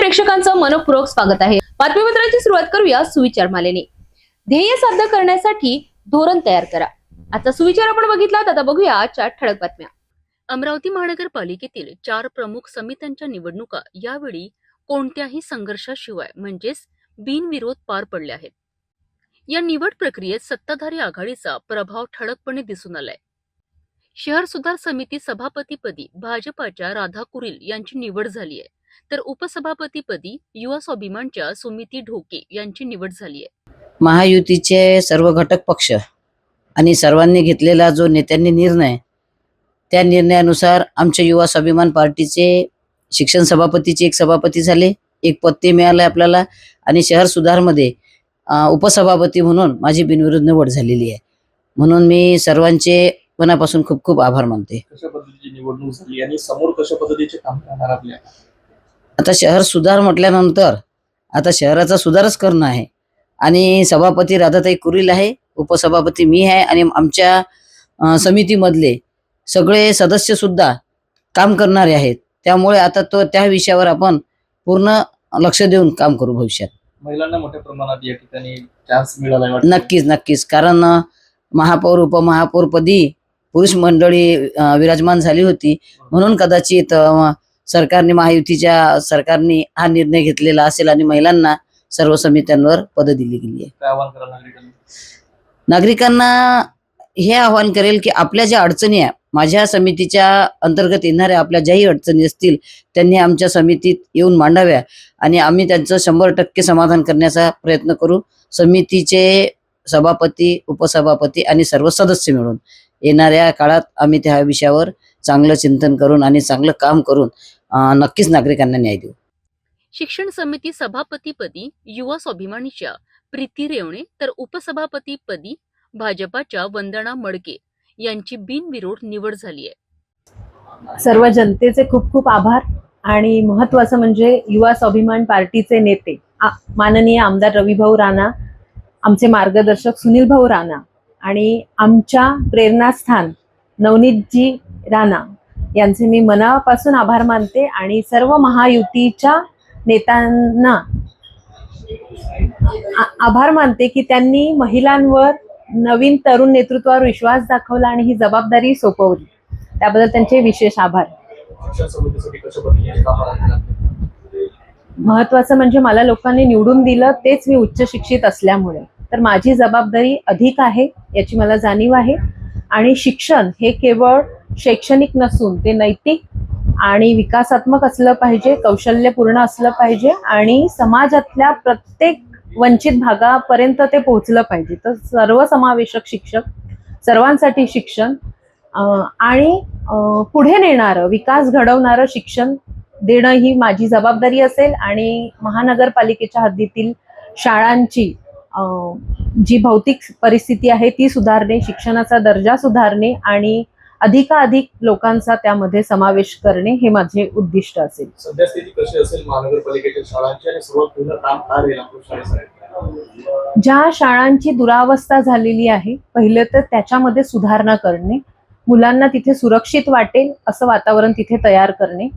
प्रेक्षकांचं मनपूर्वक स्वागत आहे। बातमीपत्राची सुरुवात करूया सुविचार मालेने। ध्येय साध्य करण्यासाठी धोरण तयार करा। आजचा सुविचार आपण बघितला, आता बघूया आजच्या ठळक बातम्या। अमरावती महानगरपालिकेतील 4 प्रमुख समित्यांच्या निवडणुका यावेळी कोणत्याही संघर्षाशिवाय म्हणजेच बिनविरोध पार पडल्या आहेत। या निवड प्रक्रियेत सत्ताधारी आघाडीचा प्रभाव ठळकपणे दिसून आलाय। शहर सुधार समिती सभापतीपदी भाजपाच्या राधा कुरील यांची निवड झाली आहे, तर उपसभापतीपदी युवा स्वाभिमानच्या सुमिती ढोके यांची निवड झाली आहे। महायुतीचे सर्व घटक पक्ष आणि सर्वांनी घेतलेला जो नेत्यांनी निर्णय, त्या निर्णयानुसार आमच्या युवा स्वाभिमान पार्टीचे शिक्षण सभापतीचे एक सभापती झाले, एक पद ते मिळालं आपल्याला, आणि शहर सुधारमध्ये उपसभापती म्हणून माझी बिनविरोध निवड झालेली आहे। म्हणून मी सर्वांचे मनापासून खूप खूप आभार मानते। कशा पद्धतीची निवडणूक झाली आणि समोर कशा पद्धतीचे काम करणार आपल्या? आता शहर सुधार म्हटल्यानंतर आता शहराचा सुधारच करणं आहे, आणि सभापती राधाताई कुरील आहे, उपसभापती मी आहे, आणि आमच्या समितीमधले सगळे सदस्य सुद्धा काम करणारे आहेत। त्यामुळे आता त्या विषयावर आपण पूर्ण लक्ष देऊन काम करू भविष्यात। महिलांना मोठ्या प्रमाणात या ठिकाणी चान्स मिळाला वाटतं? नक्कीच, कारण महापौर उपमहापौर पदी पुरुष मंडळी विराजमान झाली होती, म्हणून कदाचित सरकारने महायुतीच्या सरकारने हा निर्णय घेतलेला असेल आणि महिलांना सर्व समित्यांवर पद दिली गेली आहे। काय आवाहन कराल नागरिकांना? नागरिकांना हे आवाहन करेल की आपल्या ज्या अडचणी आहे, माझ्या समितीच्या अंतर्गत येणाऱ्या आपल्या ज्याही अडचणी असतील त्यांनी आमच्या समितीत येऊन मांडाव्या, आणि आम्ही त्यांचं 100% समाधान करण्याचा प्रयत्न करू। समितीचे सभापती, उपसभापती आणि सर्व सदस्य मिळून येणाऱ्या काळात आम्ही त्या विषयावर चांगलं चिंतन करून आणि चांगलं काम करून नक्कीच नागरिकांना न्याय देऊ। शिक्षण समिती सभापतीपदी युवा स्वाभिमानीच्या प्रीती रेवणे, तर उपसभापतीपदी भाजपाच्या वंदना मडके यांची बिनविरोध निवड झाली आहे। सर्व जनतेचे खूप खूप आभार, आणि महत्त्वाचं म्हणजे युवा स्वाभिमान पार्टीचे नेते माननीय आमदार रविभाऊ राणा, आमचे मार्गदर्शक सुनील भाऊ राणा, आणि आमच्या प्रेरणास्थान नवनीतजी राणा यांचे मी मनापासून आभार मानते, आणि सर्व महायुतीच्या नेत्यांना आभार मानते की त्यांनी महिलांवर, नवीन तरुण नेतृत्वावर विश्वास दाखवला आणि ही जबाबदारी सोपवली। त्याबद्दल त्यांचे विशेष आभार। शिक्षण समितीसाठी कशा पद्धतीचे काम करणार? महत्वाचं म्हणजे मला लोकांनी निवडून दिलं, तेच मी उच्च शिक्षित असल्यामुळे, तर माझी जबाबदारी अधिक आहे याची मला जाणीव आहे। आणि शिक्षण हे केवळ शैक्षणिक नसून ते नैतिक आणि विकासात्मक असलं पाहिजे, कौशल्यपूर्ण असलं पाहिजे, आणि समाजातल्या प्रत्येक वंचित भागापर्यंत ते पोहोचलं पाहिजे। तर सर्वसमावेशक शिक्षक, सर्वांसाठी शिक्षण आणि पुढे नेणारं, विकास घडवणारं शिक्षण देणं ही माझी जबाबदारी असेल। आणि महानगरपालिकेच्या हद्दीतील शाळांची जी भौतिक परिस्थिती आहे ती सुधारणे, शिक्षणाचा दर्जा सुधारणे आणि अधिकाधिक लोकांचा त्यामध्ये समावेश करणे हे माझे उद्दिष्ट असेल। सध्या स्थिती कशी असेल महानगरपालिकेच्या शाळांची, आणि सर्वात पहिलं काम काय राहील आपल्या शाळेसाठी? ज्या शाळांची दुरावस्था झालेली आहे, पहिलं तर त्याच्यामध्ये सुधारणा करणे, मुलांना तिथे सुरक्षित वाटेल असं वातावरण तिथे तयार करणे,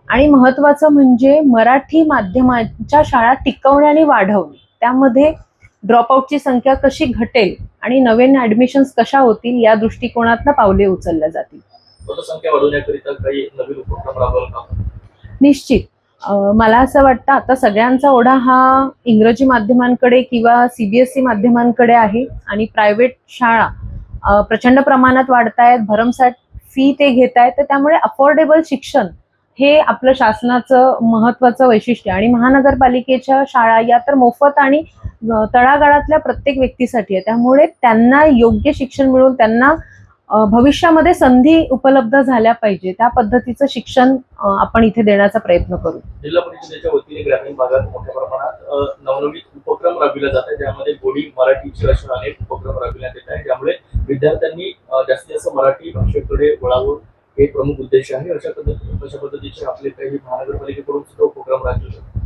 आणि महत्त्वाचं म्हणजे मराठी माध्यमाच्या शाळा टिकवणे आणि वाढवणे, त्यामध्ये ड्रॉपआउटची संख्या कशी घटेल आणि नवीन ऍडमिशन्स कशा होतील या दृष्टिकोनातून पावले उचलल्या जातील। पटसंख्या वाढवण्याकरिता काही नवीन उपक्रम राबवाल का? निश्चित मला असं वाटतं आता सगळ्यांचा ओढा हा इंग्रजी माध्यमांकडे किंवा CBSE माध्यमांकडे आहे, आणि प्रायव्हेट शाळा प्रचंड प्रमाणात वाढतायत, भरमसाठ फी ते घेत आहेत, तर त्यामुळे अफोर्डेबल शिक्षण हे आपलं शासनाचं महत्त्वाचं वैशिष्ट्य, आणि महानगरपालिकेच्या शाळा या तर मोफत आणि तळागाळातल्या प्रत्येक व्यक्तीसाठी आहे, त्यामुळे त्यांना योग्य शिक्षण मिळून त्यांना भविष्यामध्ये संधी उपलब्ध झाल्या पाहिजे, त्या पद्धतीचं शिक्षण आपण इथे देण्याचा प्रयत्न करू। जिल्हा परिषदेच्या वतीने ग्रामीण भागात मोठ्या प्रमाणात नवनवीन उपक्रम राबविले जातात, ज्यामध्ये बोली मराठीचे असे अनेक उपक्रम राबविण्यात येत आहेत, ज्यामुळे विद्यार्थ्यांनी जास्तीत जास्त मराठी भाषेकडे वळावं हे प्रमुख उद्देश आहे। अशा पद्धतीचे आपले काही महानगरपालिकेकडून सुद्धा उपक्रम राबवले जातात?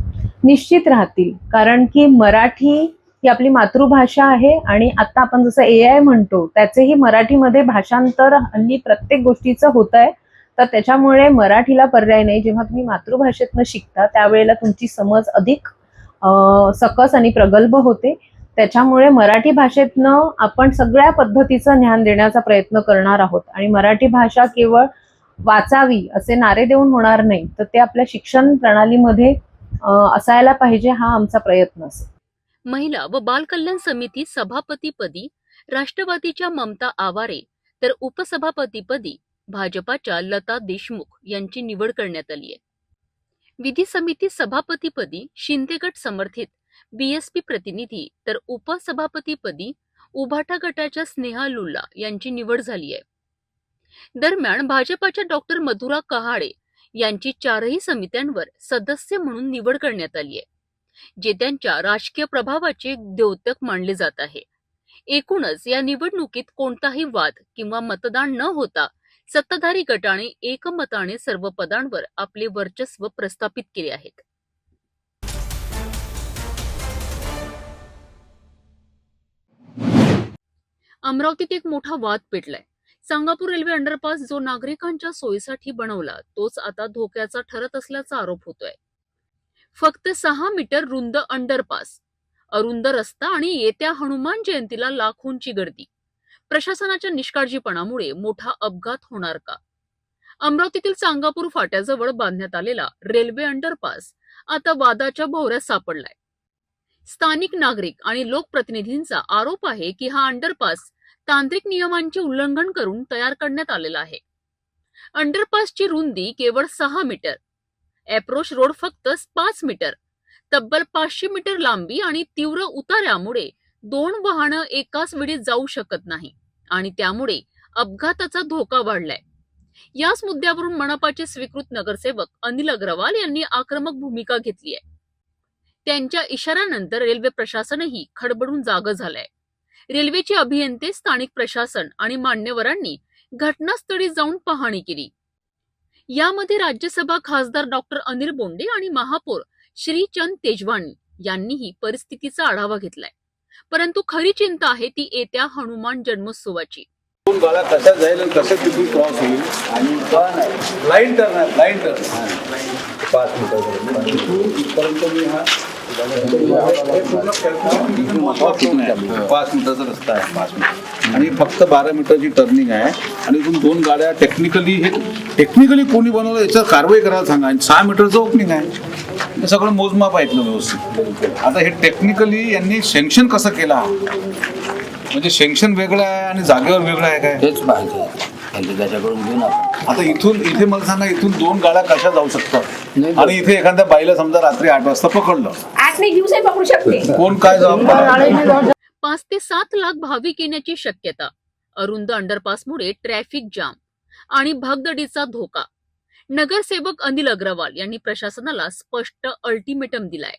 निश्चित राहतील, कारण की मराठी ही आपली मातृभाषा आहे, आणि आता आपण जसं AI म्हणतो त्याचेही मराठीमध्ये भाषांतर हल्ली प्रत्येक गोष्टीचं होत आहे, तर त्याच्यामुळे मराठीला पर्याय नाही. जेव्हा तुम्ही मातृभाषेतनं शिकता त्यावेळेला तुमची समज अधिक सकस आणि प्रगल्भ होते. त्याच्यामुळे मराठी भाषेतनं आपण सगळ्या पद्धतीचं ज्ञान देण्याचा प्रयत्न करणार आहोत. आणि मराठी भाषा केवळ वाचावी असे नारे देऊन होणार नाही, तर ते आपल्या शिक्षण प्रणालीमध्ये असायला पाहिजे, हा आमचा प्रयत्न असेल. महिला व बाल कल्याण समिती सभापतीपदी राष्ट्रवादीच्या ममता आवारे तर उपसभापतीपदी भाजपाच्या लता देशमुख यांची निवड करण्यात आली आहे. विधी समिती सभापतीपदी शिंदे गट समर्थित बीएसपी प्रतिनिधी तर उपसभापतीपदी उभाटा गटाच्या स्नेहा लुल्ला यांची निवड झाली आहे. दरम्यान भाजपाच्या डॉक्टर मधुरा कहाडे यांची 4ही समित्यांवर सदस्य म्हणून निवड करण्यात आली आहे, जे त्यांच्या राजकीय प्रभावाचे द्योतक मानले जात आहे. एकूणच या निवडणुकीत कोणताही वाद किंवा मतदान न होता सत्ताधारी गटाने एकमताने सर्व पदांवर आपले वर्चस्व प्रस्थापित केले आहेत. अमरावतीत एक मोठा वाद पेटलाय. सांगापूर रेल्वे अंडरपास जो नागरिकांच्या सोयीसाठी बनवला तोच आता धोक्याचा ठरत असल्याचा आरोप होतोय. फक्त 6 मीटर रुंद अंडरपास, अरुंद रस्ता आणि येत्या हनुमान जयंतीला लाखोंची गर्दी. प्रशासनाच्या निष्काळजीपणामुळे मोठा अपघात होणार का? अमरावतीतील सांगापूर फाट्याजवळ बांधण्यात आलेला रेल्वे अंडरपास आता वादाच्या भोवऱ्यात सापडलाय. स्थानिक नागरिक आणि लोकप्रतिनिधींचा आरोप आहे की हा अंडरपास तांत्रिक नियमांचे उल्लंघन करून तयार करण्यात आलेला आहे. अंडरपासची रुंदी केवळ 6 मीटर, अप्रोच रोड फक्त 5 मीटर, तब्बल 500 मीटर लांबी आणि तीव्र उतार्यामुळे 2 वाहनं एकाच वेळी जाऊ शकत नाही आणि त्यामुळे अपघाताचा धोका वाढलाय. याच मुद्द्यावरून मनपाचे स्वीकृत नगरसेवक अनिल अग्रवाल यांनी आक्रमक भूमिका घेतली आहे. त्यांच्या इशाऱ्यानंतर रेल्वे प्रशासनही खडबडून जागं झालंय. रेल्वेचे अभियंते, स्थानिक प्रशासन आणि मान्यवरांनी घटनास्थळी जाऊन पाहणी केली. यामध्ये राज्यसभा खासदार डॉक्टर अनिल बोंडे आणि महापौर श्रीचंद तेजवानी यांनीही परिस्थितीचा आढावा घेतलाय. परंतु खरी चिंता आहे ती येत्या हनुमान जन्मोत्सवाची. 2 गाड्या कशा जाईल आणि कशा तिथून क्रॉस होईल आणि लाईन टर्न आहे, लाईन टर्न 5 मीटर इथपर्यंत मी हा पूर्ण 5 मीटरचा रस्ता आहे, 5 मीटर आणि फक्त 12 मीटरची टर्निंग आहे आणि इथून 2 गाड्या टेक्निकली कोणी बनवलं याच्यावर कारवाई करायला सांगा. आणि 6 मीटरचं ओपनिंग आहे, हे सगळं मोजमाप ऐकलं व्यवस्थित. आता हे टेक्निकली यांनी सँक्शन कसं केला, म्हणजे सँक्शन वेगळं आहे आणि जागेवर वेगळं आहे काय, तेच पाहिजे त्याच्याकडून घेऊन आपण. आता इथे मला सांगा, इथून 2 गाड्या कशा जाऊ शकतात आणि इथे एखाद्या बाईला समजा रात्री 8 वाजता पकडलं, 8 नाही दिवसाही पकडू शकते. कोण काय जबाबदार? 5 ते 7 लाख भाविक येण्याची शक्यता. अरुंद अंडरपासमुळे ट्रॅफिक जाम आणि भगदडीचा धोका. नगरसेवक अनिल अग्रवाल यांनी प्रशासनाला स्पष्ट अल्टिमेटम दिलाय.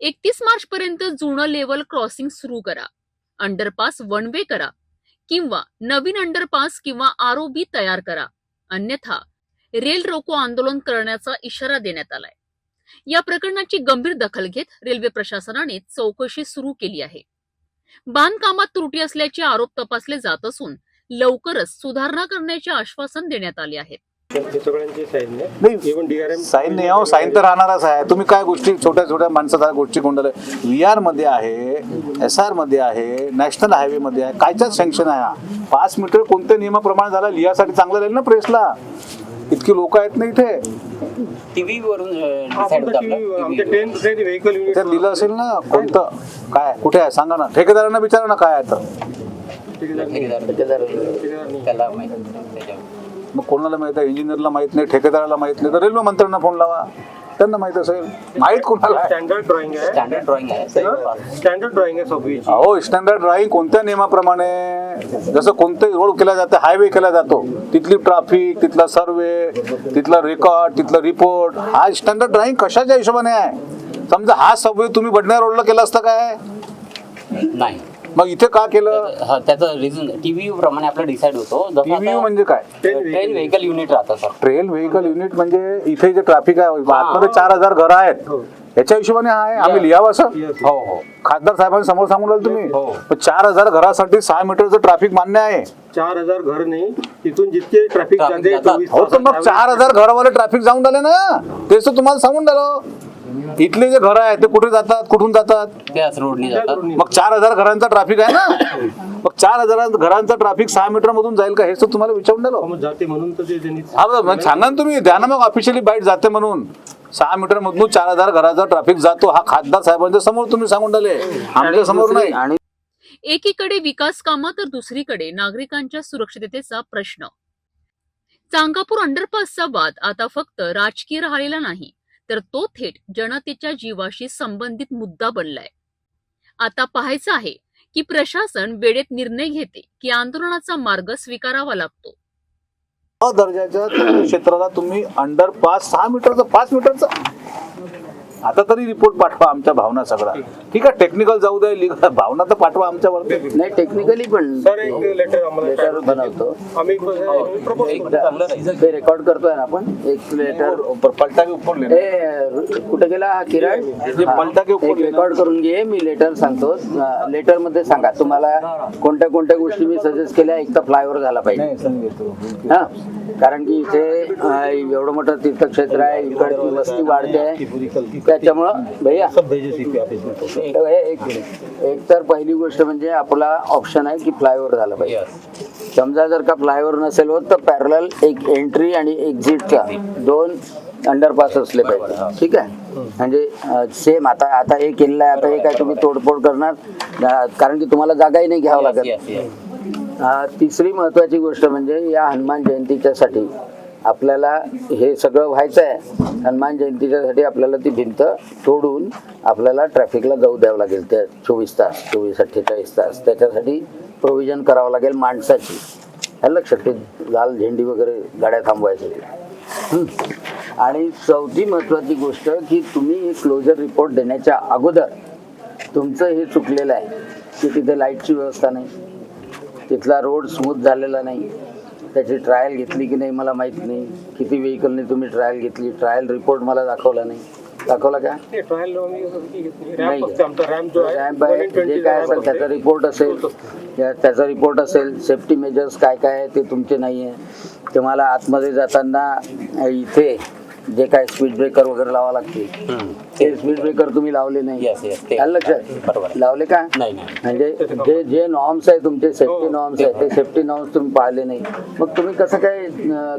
31 मार्च पर्यंत जुनं लेवल क्रॉसिंग सुरू करा, अंडरपास वन वे करा किंवा नवीन अंडरपास किंवा आरओबी तयार करा, अन्यथा रेल रोको आंदोलन करण्याचा इशारा देण्यात आलाय. या प्रकरणाची गंभीर दखल घेत रेल्वे प्रशासनाने चौकशी सुरू केली आहे. बांधकामात त्रुटी असल्याचे आरोप तपासले जात असून लवकरच सुधारणा करण्याचे आश्वासन देण्यात आले आहे. साईन नाही हो, साईन तर राहणारच आहे. तुम्ही काय गोष्टी छोट्या छोट्या माणसाच्या गोष्टी कोंडले, VR मध्ये आहे, SR मध्ये आहे, नॅशनल हायवे मध्ये आहे, कायच्याच सँक्शन आहे हा. 5 मीटर कोणत्या नियमाप्रमाणे झाला, लिहासाठी चांगलं राहील ना प्रेसला. इतकी लोक आहेत ना इथे, टीव्ही वरून decide होतं आपलं. इथे लिहिलं असेल ना कोणतं काय कुठे आहे सांगा ना, ठेकेदारांना विचारा ना काय आहे तर. ठेकेदार त्याला माहिती त्याच्यावर. मग कोणाला माहित आहे, इंजिनियरला माहित नाही, ठेकेदाराला माहित नाही, तर रेल्वे मंत्र्यांना फोन लावा, त्यांना माहित असेल. माहित कोणाला आहे? स्टँडर्ड ड्रॉइंग आहे. हो, स्टँडर्ड ड्रॉइंग कोणत्या नियमाप्रमाणे, जसं कोणताही रोड केला जातो, हायवे केला जातो, तिथली ट्रॅफिक, तिथला सर्वे, तिथला रेकॉर्ड, तिथला रिपोर्ट, हा स्टँडर्ड ड्रॉइंग कशाच्या हिशोबाने आहे. समजा हा सबवे तुम्ही बडण्या रोडला केला असता काय, नाही, मग इथे का केलं? त्याचं रिझन टीव्ही प्रमाणे आपलं डिसाईड होतो. TVU म्हणजे काय? ट्रेन व्हेकल युनिट राहतं सर. ट्रेन व्हेकल युनिट म्हणजे इथे जे ट्रॅफिक आहे, आतमध्ये 4000 घरं आहेत, याच्या हिशोबाने आहे आम्ही लिहावं असं. हो हो खासदार साहेबांनी समोर सांगून राहिले तुम्ही. हो. पण 4000 घरासाठी 6 मीटरचं ट्रॅफिक मान्य आहे. 4000 घर नाही, तिथून जितके ट्रॅफिक ट्रॅफिक जाते जातात. 24 हो तर मग 4000 घरावाले ट्रॅफिक जाऊन राहिले ना, तेच तर तुम्हाला सांगून राहिलो. इथले जे घर आहेत ते कुठे जातात, कुठून जातात? त्याच रोडनी जातात. मग 4000 घरांचा ट्रॅफिक आहे ना, मग 4000 घरांचा ट्रॅफिक 6 मीटर मधून जाईल का, हेच तर तुम्हाला विचारून राहिलो. मग जाते म्हणून तर ते त्यांनी हा मग सांगा ना तुम्ही, द्या ना मग ऑफिशियली बाईट जाते म्हणून. 6 मीटर मधून 4000 घराचा ट्रॅफिक जातो, हा खासदार साहेबांच्या समोर तुम्ही सांगून राहिले, आमच्या समोर नाही. आणि एकीकडे विकास कामं तर दुसरीकडे नागरिकांच्या सुरक्षिततेचा प्रश्न. चांगापूर अंडरपासचा वाद आता फक्त राजकीय राहिलेला नाही, तर तो थेट जनतेच्या जीवाशी संबंधित मुद्दा बनलाय. आता पाहायचं आहे की प्रशासन वेळेत निर्णय घेते की आंदोलनाचा मार्ग स्वीकारावा लागतो. दर्जाच्या क्षेत्राला तुम्ही अंडरपास 6 मीटरचं 5 मीटरचं, आता तरी रिपोर्ट पाठवा आमच्या भावना सगळा. ठीक आहे, टेक्निकल जाऊ द्या, लीगल भावना तर पाठवा आमच्यावरती. नाही टेक्निकली पण सर एक लेटर आम्हाला लेटर बनवतो, आम्ही प्रपोज ते रेकॉर्ड करतोय ना आपण. एक लेटर पलटा के ऊपर लेना. कुठे गेला हा किरण? जे पलटा के ऊपर एक रेकॉर्ड करून घे, मी लेटर सांगतो. लेटर मध्ये सांगा तुम्हाला कोणत्या कोणत्या गोष्टी मी सजेस्ट केल्या. एक तर फ्लायओव्हर झाला पाहिजे, हा, कारण की इथे एवढं मोठं तीर्थक्षेत्र आहे, इकडची वस्ती वाढते आहे, त्याच्यामुळं भैया एक तर पहिली गोष्ट म्हणजे आपला ऑप्शन आहे की फ्लायओव्हर झाला पाहिजे. समजा जर का फ्लायओव्हर नसेल होत तर पॅरलल एक एंट्री आणि एक्झिटचा 2 अंडरपास असले पाहिजे. ठीक आहे, म्हणजे सेम आता हे केलेलं आहे, आता हे काय तुम्ही तोडफोड करणार, कारण की तुम्हाला जागाही नाही घ्यावं लागत. तिसरी महत्वाची गोष्ट म्हणजे या हनुमान जयंतीच्या साठी आपल्याला हे सगळं व्हायचं आहे. हनुमान जयंतीच्यासाठी आपल्याला ती भिंत तोडून आपल्याला ट्रॅफिकला जाऊ द्यावं लागेल त्या 24-48 तास. त्याच्यासाठी प्रोव्हिजन करावं लागेल माणसाची. हे लक्षात ठेव, लाल झेंडी वगैरे गाड्या थांबवायसाठी. आणि चौथी महत्वाची गोष्ट की तुम्ही हे क्लोजर रिपोर्ट देण्याच्या अगोदर तुमचं हे चुकलेलं आहे की तिथे लाईटची व्यवस्था नाही, तिथला रोड स्मूथ झालेला नाही, त्याची ट्रायल घेतली की नाही मला माहित नाही, किती व्हेकलने तुम्ही ट्रायल घेतली, ट्रायल रिपोर्ट मला दाखवला नाही. दाखवला का? ट्रायल नाही. आमचा रॅम्प जो आहे रॅम्प आहे, जे काय असेल त्याचा रिपोर्ट असेल, सेफ्टी मेजर्स काय काय आहे ते तुमचे नाही आहे. तुम्हाला आतमध्ये जाताना इथे जे काय स्पीड ब्रेकर वगैरे लावा लागते ते स्पीड ब्रेकर तुम्ही लावले नाही. लक्षात लावले का? म्हणजे जे नॉर्म्स आहे तुमचे सेफ्टी नॉर्म्स आहे ते सेफ्टी नॉर्म्स तुम्ही पाळले नाही. मग तुम्ही कसं काय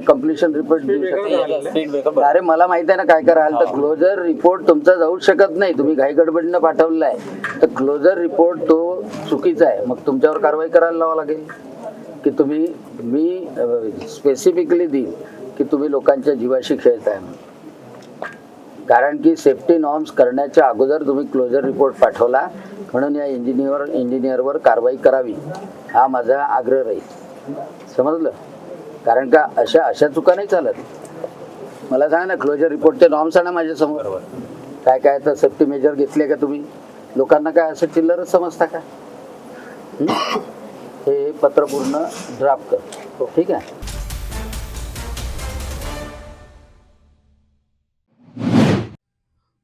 कम्प्लिशन रिपोर्ट देऊ शकता? अरे मला माहित आहे ना काय कराल. तर क्लोजर रिपोर्ट तुमचा जाऊच शकत नाही, तुम्ही घाई गडबडीनं पाठवलेला आहे. तर क्लोजर रिपोर्ट तो चुकीचा आहे, मग तुमच्यावर कारवाई करायला लावा लागेल की तुम्ही, मी स्पेसिफिकली देईन की तुम्ही लोकांच्या जीवाशी खेळताय. कारण की सेफ्टी नॉर्म्स करण्याच्या अगोदर तुम्ही क्लोजर रिपोर्ट पाठवला, म्हणून या इंजिनियरवर कारवाई करावी हा माझा आग्रह राहील. समजलं? कारण का अशा चुका नाही चालत. मला सांगा ना, क्लोजर रिपोर्टचे नॉर्म्स आहे ना माझ्यासमोर, काय काय तर सेफ्टी मेजर घेतले का तुम्ही? लोकांना काय असं चिल्लरच समजता का? हे पत्र पूर्ण ड्राफ्ट कर. ठीक आहे.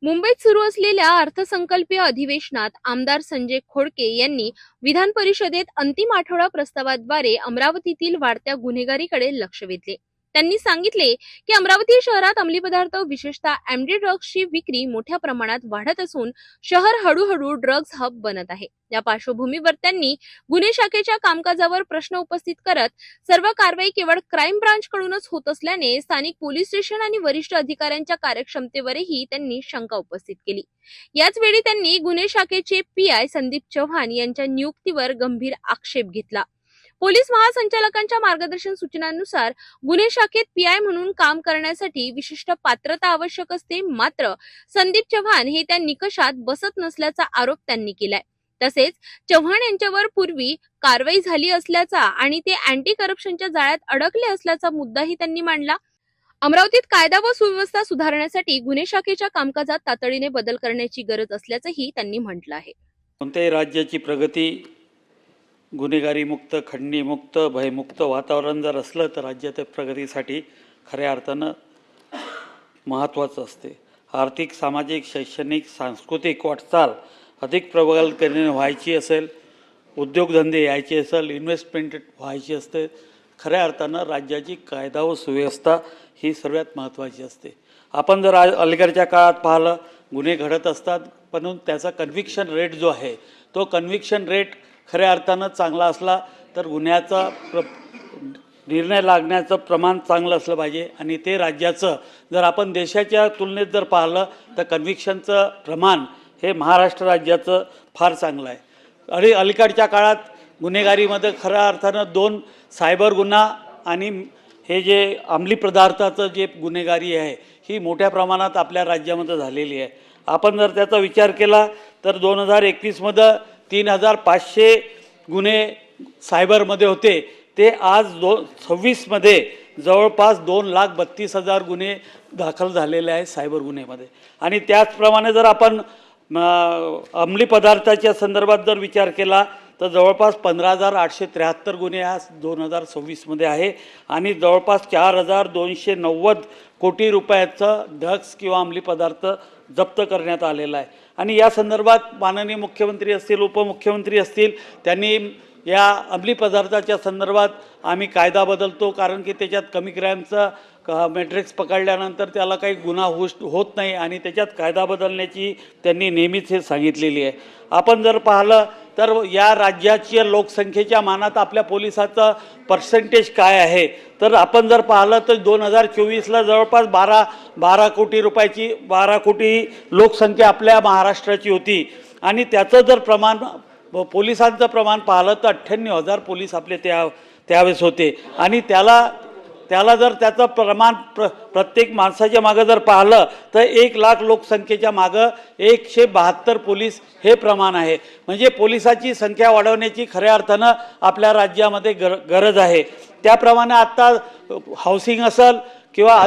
मुंबईत सुरू असलेल्या अर्थसंकल्पीय अधिवेशनात आमदार संजय खोडके यांनी विधान परिषदेत अंतिम आठवडा प्रस्तावाद्वारे अमरावतीतील वाढत्या गुन्हेगारीकडे लक्ष वेधले. त्यांनी सांगितले की अमरावती शहरात अंमली पदार्थ विशेषतः एमडी ड्रग्सची विक्री मोठ्या प्रमाणात वाढत असून शहर हळूहळू ड्रग्ज हब बनत आहे. या पार्श्वभूमीवर त्यांनी गुन्हे शाखेच्या कामकाजावर प्रश्न उपस्थित करत सर्व कारवाई केवळ क्राईम ब्रांच कडूनच होत असल्याने स्थानिक पोलीस स्टेशन आणि वरिष्ठ अधिकाऱ्यांच्या कार्यक्षमतेवरही त्यांनी शंका उपस्थित केली. याच वेळी त्यांनी गुन्हे शाखेचे पीआय संदीप चव्हाण यांच्या नियुक्तीवर गंभीर आक्षेप घेतला. पोलीस महासंचालकांच्या मार्गदर्शन सूचनांनुसार गुन्हे शाखेत पीआय म्हणून काम करण्यासाठी विशिष्ट पात्रता आवश्यक असते, मात्र संदीप चव्हाण हे त्या निकषात बसत नसल्याचा आरोप त्यांनी केलाय. तसेच चव्हाण यांच्यावर पूर्वी कारवाई झाली असल्याचा आणि ते अँटी करप्शनच्या जाळ्यात अडकले असल्याचा मुद्दाही त्यांनी मांडला. अमरावतीत कायदा व सुव्यवस्था सुधारण्यासाठी गुन्हे शाखेच्या कामकाजात तातडीने बदल करण्याची गरज असल्याचंही त्यांनी म्हटलं आहे. कोणत्याही राज्याची प्रगती गुन्हेगारीमुक्त, खंडणीमुक्त, भयमुक्त वातावरण जर असलं तर राज्याच्या प्रगतीसाठी खऱ्या अर्थानं महत्त्वाचं असते. आर्थिक, सामाजिक, शैक्षणिक, सांस्कृतिक वाटचाल अधिक प्रबळतेने व्हायची असेल, उद्योगधंदे यायचे असेल, इन्व्हेस्टमेंट व्हायची असते, खऱ्या अर्थानं राज्याची कायदा व सुव्यवस्था ही सर्वात महत्त्वाची असते. आपण जर अलीकडच्या काळात पाहिलं, गुन्हे घडत असतात, पण त्याचा कन्व्हिक्शन रेट जो आहे तो कन्व्हिक्शन रेट खऱ्या अर्थानं चांगला असला तर गुन्ह्याचा निर्णय लागण्याचं प्रमाण चांगलं असलं पाहिजे. आणि ते राज्याचं जर आपण देशाच्या तुलनेत जर पाहिलं तर कन्व्हिक्शनचं प्रमाण हे महाराष्ट्र राज्याचं फार चांगलं आहे. आणि अलीकडच्या काळात गुन्हेगारीमध्ये खऱ्या अर्थानं 2 सायबर गुन्हा आणि हे जे अंमली पदार्थाचं जे गुन्हेगारी आहे ही मोठ्या प्रमाणात आपल्या राज्यामध्ये झालेली आहे. आपण जर त्याचा विचार केला तर 2021मध्ये 3500 गुन्हे सायबरमध्ये होते, ते आज 2026मध्ये जवळपास 2,32,000 गुन्हे दाखल झालेले आहेत सायबर गुन्हेमध्ये. आणि त्याचप्रमाणे जर आपण अंमली पदार्थाच्या संदर्भात जर विचार केला तर जवळपास 15,873 गुन्हे हा 2026मध्ये आहे आणि जवळपास 4,290 कोटी रुपयाचं ड्रग्स किंवा अंमली पदार्थ जप्त करण्यात आलेला आहे. आणि या संदर्भात माननीय मुख्यमंत्री असतील, उपमुख्यमंत्री असतील, त्यांनी या अंमली पदार्थाच्या संदर्भात आम्ही कायदा बदलतो, कारण की त्याच्यात कमी क्राईमचं मॅट्रिक्स पकडल्यानंतर त्याला काही गुन्हा होत नाही आणि त्याच्यात कायदा बदलण्याची त्यांनी नेहमीच हे सांगितलेली आहे. आपण जर पाहिलं तर या राज्याच्या लोकसंख्येच्या मानात आपल्या पोलिसाचं पर्सेंटेज काय आहे तर आपण जर पाहिलं तर 2024ला जवळपास 12 कोटी लोकसंख्या आपल्या महाराष्ट्राची होती. आणि त्याचं जर प्रमाण पोलिसांचं प्रमाण पाहिलं तर 98,000 पोलीस आपले त्यावेळेस होते. आणि त्याला जर त्याचं प्रमाण प्रत्येक माणसाच्या मागं जर पाहिलं तर 1 लाख लोकसंख्येच्या मागं 172 पोलीस हे प्रमाण आहे. म्हणजे पोलिसाची संख्या वाढवण्याची खऱ्या अर्थानं आपल्या राज्यामध्ये गरज आहे. त्याप्रमाणे आत्ता हाऊसिंग असेल किंवा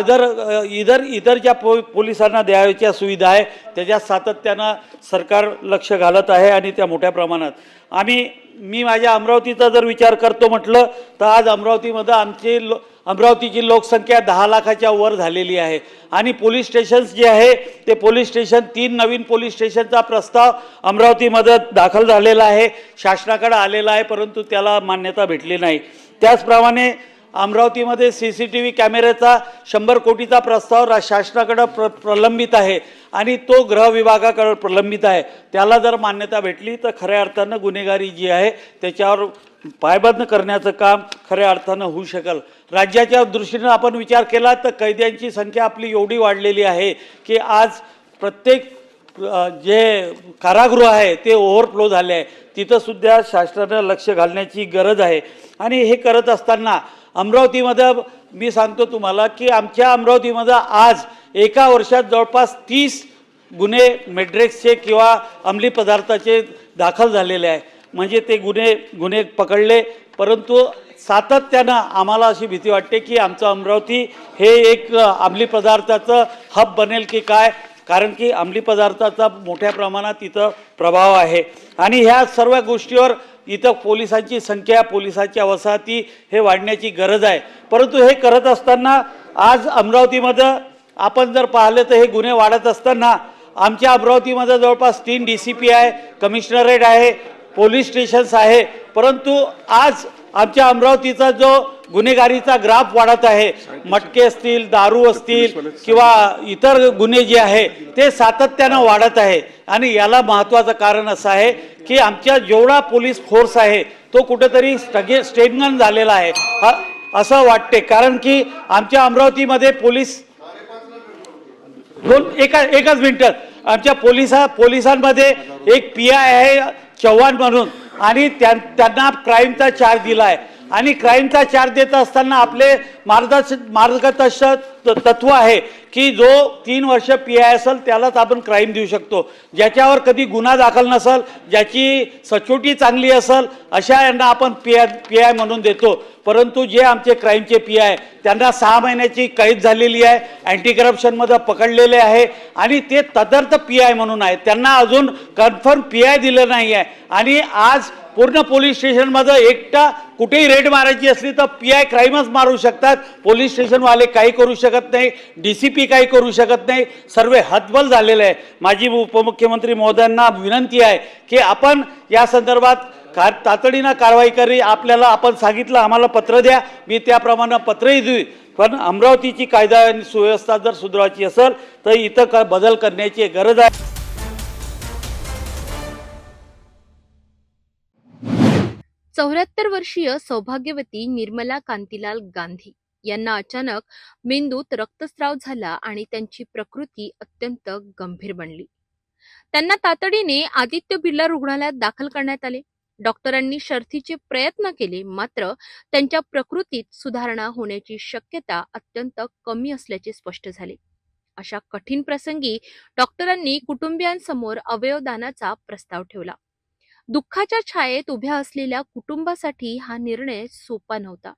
इतर ज्या पोलिसांना द्यायच्या सुविधा आहे त्याच्यात सातत्यानं सरकार लक्ष घालत आहे आणि त्या मोठ्या प्रमाणात. मी माझ्या अमरावतीचा जर विचार करतो म्हटलं तर आज अमरावतीमध्ये अमरावतीची लोकसंख्या 10 लाखाच्या वर झालेली आहे. आणि पोलीस स्टेशन्स जे आहे ते पोलीस स्टेशन 3 नवीन पोलीस स्टेशनचा प्रस्ताव अमरावतीमध्ये दाखल झालेला आहे, शासनाकडे आलेला आहे, परंतु त्याला मान्यता भेटली नाही. त्याचप्रमाणे अमरावतीमध्ये CCTV कॅमेऱ्याचा 100 कोटीचा प्रस्ताव शासनाकडे प्रलंबित आहे आणि तो गृह विभागाकडे प्रलंबित आहे. त्याला जर मान्यता भेटली तर खऱ्या अर्थानं गुन्हेगारी जी आहे त्याच्यावर पायबंद करण्याचं काम खऱ्या अर्थानं होऊ शकेल. राज्याच्या दृष्टीनं आपण विचार केला तर कैद्यांची संख्या आपली एवढी वाढलेली आहे की आज प्रत्येक जे कारागृह आहे ते ओव्हरफ्लो झाले आहे. तिथंसुद्धा शासनानं लक्ष घालण्याची गरज आहे. आणि हे करत असताना अमरावतीमध्ये मी सांगतो तुम्हाला की आमच्या अमरावतीमध्ये आज एका वर्षात जवळपास 30 गुन्हे मेड्रेक्सचे किंवा अंमली पदार्थाचे दाखल झालेले आहे. म्हणजे ते गुन्हे पकडले, परंतु सातत्यानं आम्हाला अशी भीती वाटते की आमचं अमरावती हे एक अंमली पदार्थाचं हब बनेल की काय, कारण की अंमली पदार्थाचा मोठ्या प्रमाणात इथं प्रभाव आहे. आणि ह्या सर्व गोष्टीवर इथं पोलिसांची संख्या, पोलिसाच्या वसाहती हे वाढण्याची गरज आहे. परंतु हे करत असताना आज अमरावतीमध्ये आपण जर पाहिलं तर हे गुन्हे वाढत असताना आमच्या अमरावतीमध्ये जवळपास 3 DCP आहे, कमिशनरेट आहे, पोलीस स्टेशन्स आहे, परंतु आज आमच्या अमरावतीचा जो गुन्हेगारीचा ग्राफ वाढत आहे, मटके असतील, दारू असतील किंवा इतर गुन्हे जे आहे ते सातत्यानं वाढत आहे. आणि याला महत्त्वाचं कारण असं आहे की आमच्या जेवढा पोलीस फोर्स आहे तो कुठेतरी स्टेगनन झालेला आहे असं वाटते. कारण की आमच्या अमरावतीमध्ये पोलीस एकच मिनिटात आमच्या पोलिसांमध्ये एक PI आहे चव्हाण म्हणून, आणि त्यांना क्राईमचा चार्ज दिला आहे. आणि क्राईमचा चार्ज देत असताना आपले मार्गदर्शक तत्व आहे की जो 3 वर्ष PI असेल त्यालाच आपण क्राईम देऊ शकतो. ज्याच्यावर कधी गुन्हा दाखल नसेल, ज्याची सचोटी चांगली असेल अशा यांना आपण PI म्हणून देतो. परंतु जे आमचे क्राईमचे PI त्यांना 6 महिन्याची कैद झालेली आहे, अँटी करप्शनमध्ये पकडलेले आहे आणि ते तदर्थ PI म्हणून आहे, त्यांना अजून कन्फर्म PI दिलं नाही आहे. आणि आज पूर्ण पोलीस स्टेशनमध्ये एकटा कुठेही रेड मारायची असली तर PI क्राईमच मारू शकतात. पोलीस स्टेशनवाले काही करू शकत नाही, DCP काही करू शकत नाही. सर्व हतबल झालेलं आहे. माझी उपमुख्यमंत्री महोदयांना विनंती आहे की आपण या संदर्भात तातडीनं कारवाई करी. आपल्याला आपण सांगितलं, आम्हाला पत्र द्या, मी त्याप्रमाणे पत्रही देऊ. पण अमरावतीची कायदा आणि सुव्यवस्था जर सुधारायची असेल तर इथं बदल करण्याची गरज आहे. 74 वर्षीय सौभाग्यवती निर्मला कांतीलाल गांधी यांना अचानक मेंदूत रक्तस्राव झाला आणि त्यांची प्रकृती अत्यंत गंभीर बनली. त्यांना तातडीने आदित्य बिर्ला रुग्णालयात दाखल करण्यात आले. डॉक्टरांनी शर्थीचे प्रयत्न केले, मात्र त्यांच्या प्रकृतीत सुधारणा होण्याची शक्यता अत्यंत कमी असल्याचे स्पष्ट झाले. अशा कठीण प्रसंगी डॉक्टरांनी कुटुंबियांसमोर अवयवदानाचा प्रस्ताव ठेवला. दुःखाच्या छायेत उभ्या असलेल्या कुटुंबासाठी हा निर्णय सोपा नव्हता.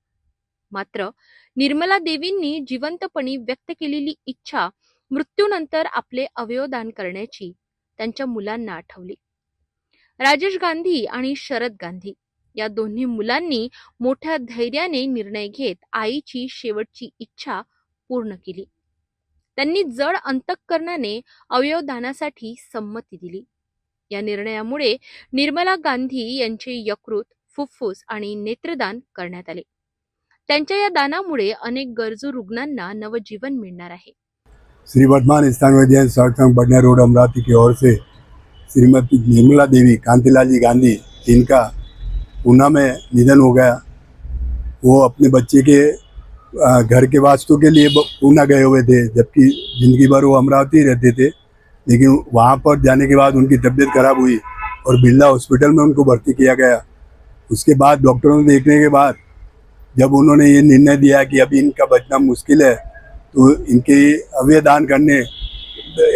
मात्र निर्मला देवींनी जिवंतपणी व्यक्त केलेली इच्छा मृत्यूनंतर आपले अवयवदान करण्याची त्यांच्या मुलांना आठवली. राजेश गांधी आणि शरद गांधी या दोन्ही मुलांनी मोठ्या धैर्याने निर्णय घेत आईची शेवटची इच्छा पूर्ण केली. त्यांनी जड अंतःकरणाने अवयवदानासाठी संमती दिली. या निर्णयामुळे निर्मला गांधी यांचे यकृत, फुफ्फुस आणि नेत्रदान करण्यात आले. त्यांच्या या दानामुळे अनेक गरजू रुग्णांना नवजीवन मिळणार आहे. श्री वर्धमान स्थान में सड़क बढ़िया रोड अमरावती की ओर से श्रीमती निर्मला देवी कांतीलाल जी गांधी, जिनका पूना में निधन हो गया, वो अपने बच्चे के घर के वास्तु के लिए पूना गए हुए थे, जबकि जिंदगी भर वो अमरावती रहते थे. लेकिन वहाँ पर जाने के बाद उनकी तबीयत खराब हुई और बिरला हॉस्पिटल में उनको भर्ती किया गया. उसके बाद डॉक्टरों ने देखने के बाद जब उन्होंने ये निर्णय दिया कि अभी इनका बचना मुश्किल है, तो इनके अवयव दान करने,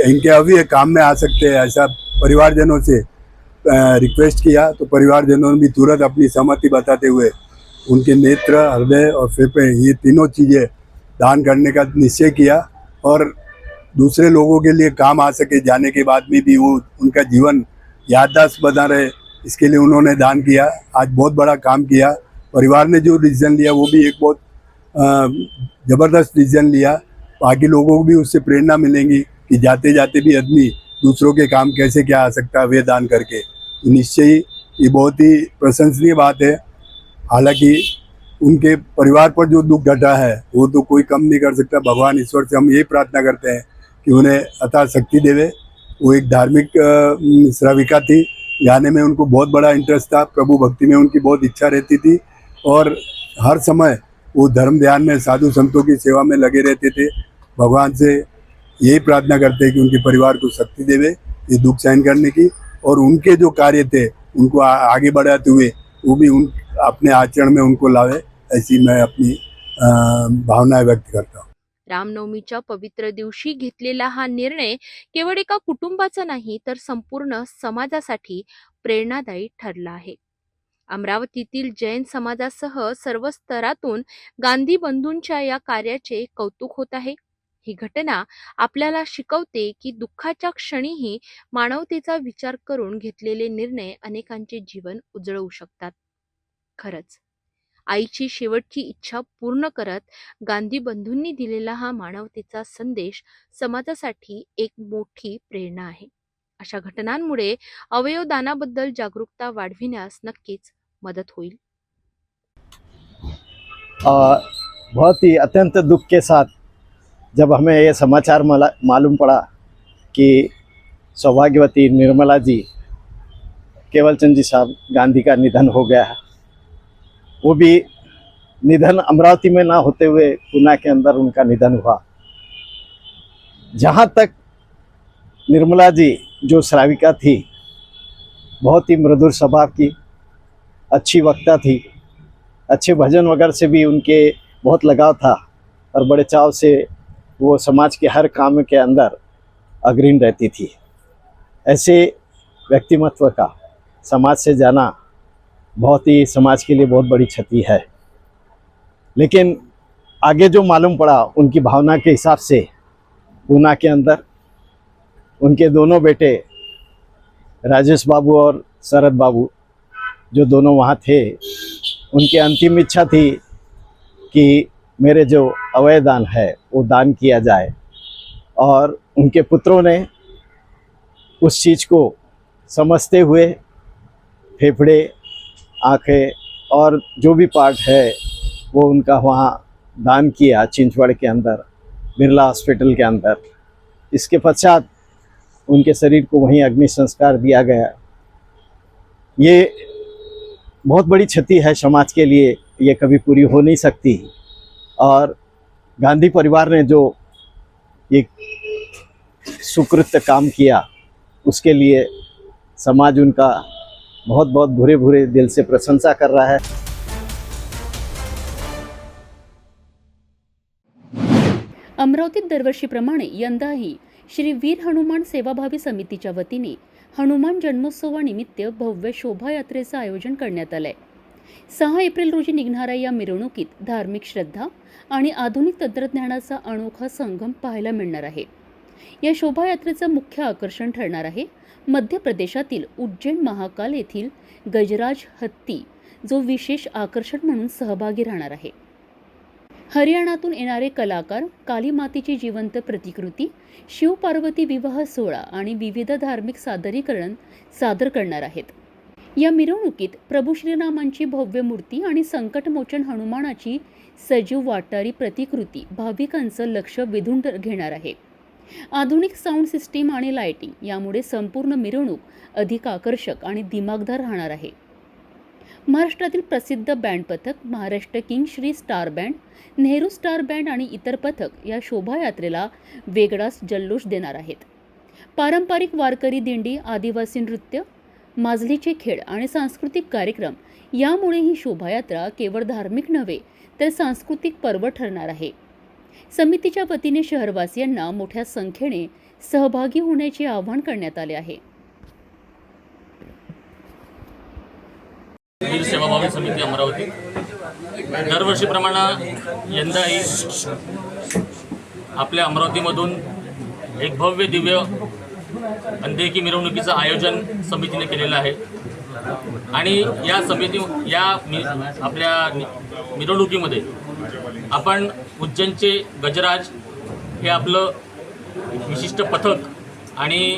इनके अवयव काम में आ सकते हैं, ऐसा परिवारजनों से रिक्वेस्ट किया. तो परिवारजनों ने भी तुरंत अपनी सहमति बताते हुए उनके नेत्र, हृदय और फेफड़े, ये तीनों चीज़ें दान करने का निश्चय किया. और दूसरे लोगों के लिए काम आ सके, जाने के बाद में भी वो उनका जीवन याददाश्त बना रहे, इसके लिए उन्होंने दान किया. आज बहुत बड़ा काम किया. परिवार ने जो डिसीजन लिया वो भी एक बहुत ज़बरदस्त डिसीजन लिया. बाकी लोगों को भी उससे प्रेरणा मिलेंगी कि जाते जाते भी आदमी दूसरों के काम कैसे क्या आ सकता है वे दान करके. तो निश्चय ही ये बहुत ही प्रशंसनीय बात है. हालांकि उनके परिवार पर जो दुख घटा है वो तो कोई कम नहीं कर सकता. भगवान ईश्वर से हम यही प्रार्थना करते हैं कि उन्हें अतः शक्ति देवे. वो एक धार्मिक श्राविका थी, गाने में उनको बहुत बड़ा इंटरेस्ट था, प्रभु भक्ति में उनकी बहुत इच्छा रहती थी और हर समय वो धर्म ध्यान में साधु संतों की सेवा में लगे रहते थे. भगवान से यही प्रार्थना करते हैं कि उनके परिवार को शक्ति देवे ये दुख सहन करने की, और उनके जो कार्य थे उनको आगे बढ़ाते हुए वो भी उन अपने आचरण में उनको लावे, ऐसी मैं अपनी भावनाएं व्यक्त करता हूँ. रामनवमीच्या पवित्र दिवशी घेतलेला हा निर्णय केवळ एका कुटुंबाचा नाही तर संपूर्ण समाजासाठी प्रेरणादायी ठरला आहे. अमरावतीतील जैन समाजासह सर्व स्तरातून गांधी बंधूंच्या या कार्याचे कौतुक होत आहे. ही घटना आपल्याला शिकवते की दुःखाच्या क्षणीही मानवतेचा विचार करून घेतलेले निर्णय अनेकांचे जीवन उजळवू शकतात. खरंच आईची शेवटची इच्छा पूर्ण करत गांधी बंधूंनी दिलेला हा मानवतेचा संदेश समाजासाठी एक मोठी प्रेरणा आहे. अशा घटनांमुळे अवयवदानाबद्दल जागरूकता वाढविण्यास नक्कीच मदत होईल. बहुत ही अत्यंत दुख के साथ जब हमें ये समाचार मालूम पड़ा कि सौभाग्यवती निर्मला जी केवलचंद जी साहब गांधी का निधन हो गया है, वो भी निधन अमरावती में ना होते हुए पूना के अंदर उनका निधन हुआ. जहाँ तक निर्मला जी जो श्राविका थी, बहुत ही मृदुर स्वभाव की, अच्छी वक्ता थी, अच्छे भजन वगैरह से भी उनके बहुत लगाव था और बड़े चाव से वो समाज के हर काम के अंदर अग्रणी रहती थी. ऐसे व्यक्तिमत्व का समाज से जाना बहुत ही समाज के लिए बहुत बड़ी क्षति है. लेकिन आगे जो मालूम पड़ा उनकी भावना के हिसाब से पूना के अंदर उनके दोनों बेटे राजेश बाबू और शरद बाबू जो दोनों वहाँ थे, उनकी अंतिम इच्छा थी कि मेरे जो अवयव दान है वो दान किया जाए, और उनके पुत्रों ने उस चीज़ को समझते हुए फेफड़े, आँखें और जो भी पार्ट है वो उनका वहाँ दान किया चिंचवड़ के अंदर, बिरला हॉस्पिटल के अंदर। इसके पश्चात उनके शरीर को वहीं अग्नि संस्कार दिया गया। ये बहुत बड़ी क्षति है समाज के लिए, ये कभी पूरी हो नहीं सकती। और गांधी परिवार ने जो एक सुकृत्य काम किया उसके लिए समाज उनका बहुत बहुत भूरे भूरे दिल से प्रशंसा कर रहा है। अमरावतीत दरवर्षीप्रमाणे यंदाही श्री वीर हनुमान सेवाभावी समितीच्या वतीने हनुमान जन्मोत्सवानिमित्त भव्य शोभायात्रेचं आयोजन करण्यात आलंय। 6 एप्रिल रोजी निघणाऱ्या या मिरवणुकीत धार्मिक श्रद्धा आणि आधुनिक तंत्रज्ञानाचा अनोखा संगम पाहायला मिळणार आहे। या शोभायात्रेचं मुख्य आकर्षण ठरणार आहे मध्य प्रदेशातील उज्जैन महाकाल येथील गजराज हत्ती, जो विशेष आकर्षण म्हणून सहभागी राहणार आहे। हरियाणातून येणारे कलाकार काली मातेची जिवंत प्रतिकृती, शिव पार्वती विवाह सोहळा आणि विविध धार्मिक सादरीकरण सादर करणार आहेत। या मिरवणुकीत प्रभू श्रीरामांची भव्य मूर्ती आणि संकटमोचन हनुमानाची सजीव वाटारी प्रतिकृती भाविकांचं लक्ष वेधून घेणार आहे। आधुनिक साऊंड सिस्टीम आणि लाइटिंग यामुळे संपूर्ण मिरवणूक अधिक आकर्षक आणि दिमागदार राहणार आहे। महाराष्ट्रातील प्रसिद्ध बँड पथक Maharashtra king Shri star band, Nehru star band आणि इतर पथक या शोभायात्रेला वेगळाच जल्लोष देणार आहेत। पारंपरिक वारकरी दिंडी, आदिवासी नृत्य, माजलीचे खेळ आणि सांस्कृतिक कार्यक्रम यामुळे ही शोभायात्रा केवळ धार्मिक नव्हे तर सांस्कृतिक पर्व ठरणार आहे। समितीच्या वतीने शहरवासियांना मोठ्या संख्येने सहभागी होण्याचे आवाहन करण्यात आले आहे। वीर सेवाभावी समिती अमरावती दरवर्षीप्रमाणे यंदाही आपल्या अमरावतीमधून एक भव्य दिव्य अंधेकी मिरवणुकीचं आयोजन समितीने केलेलं आहे। आणि या आपल्या मिरवणुकीमध्ये आपण उज्जैनचे गजराज हे आपलं विशिष्ट पथक आणि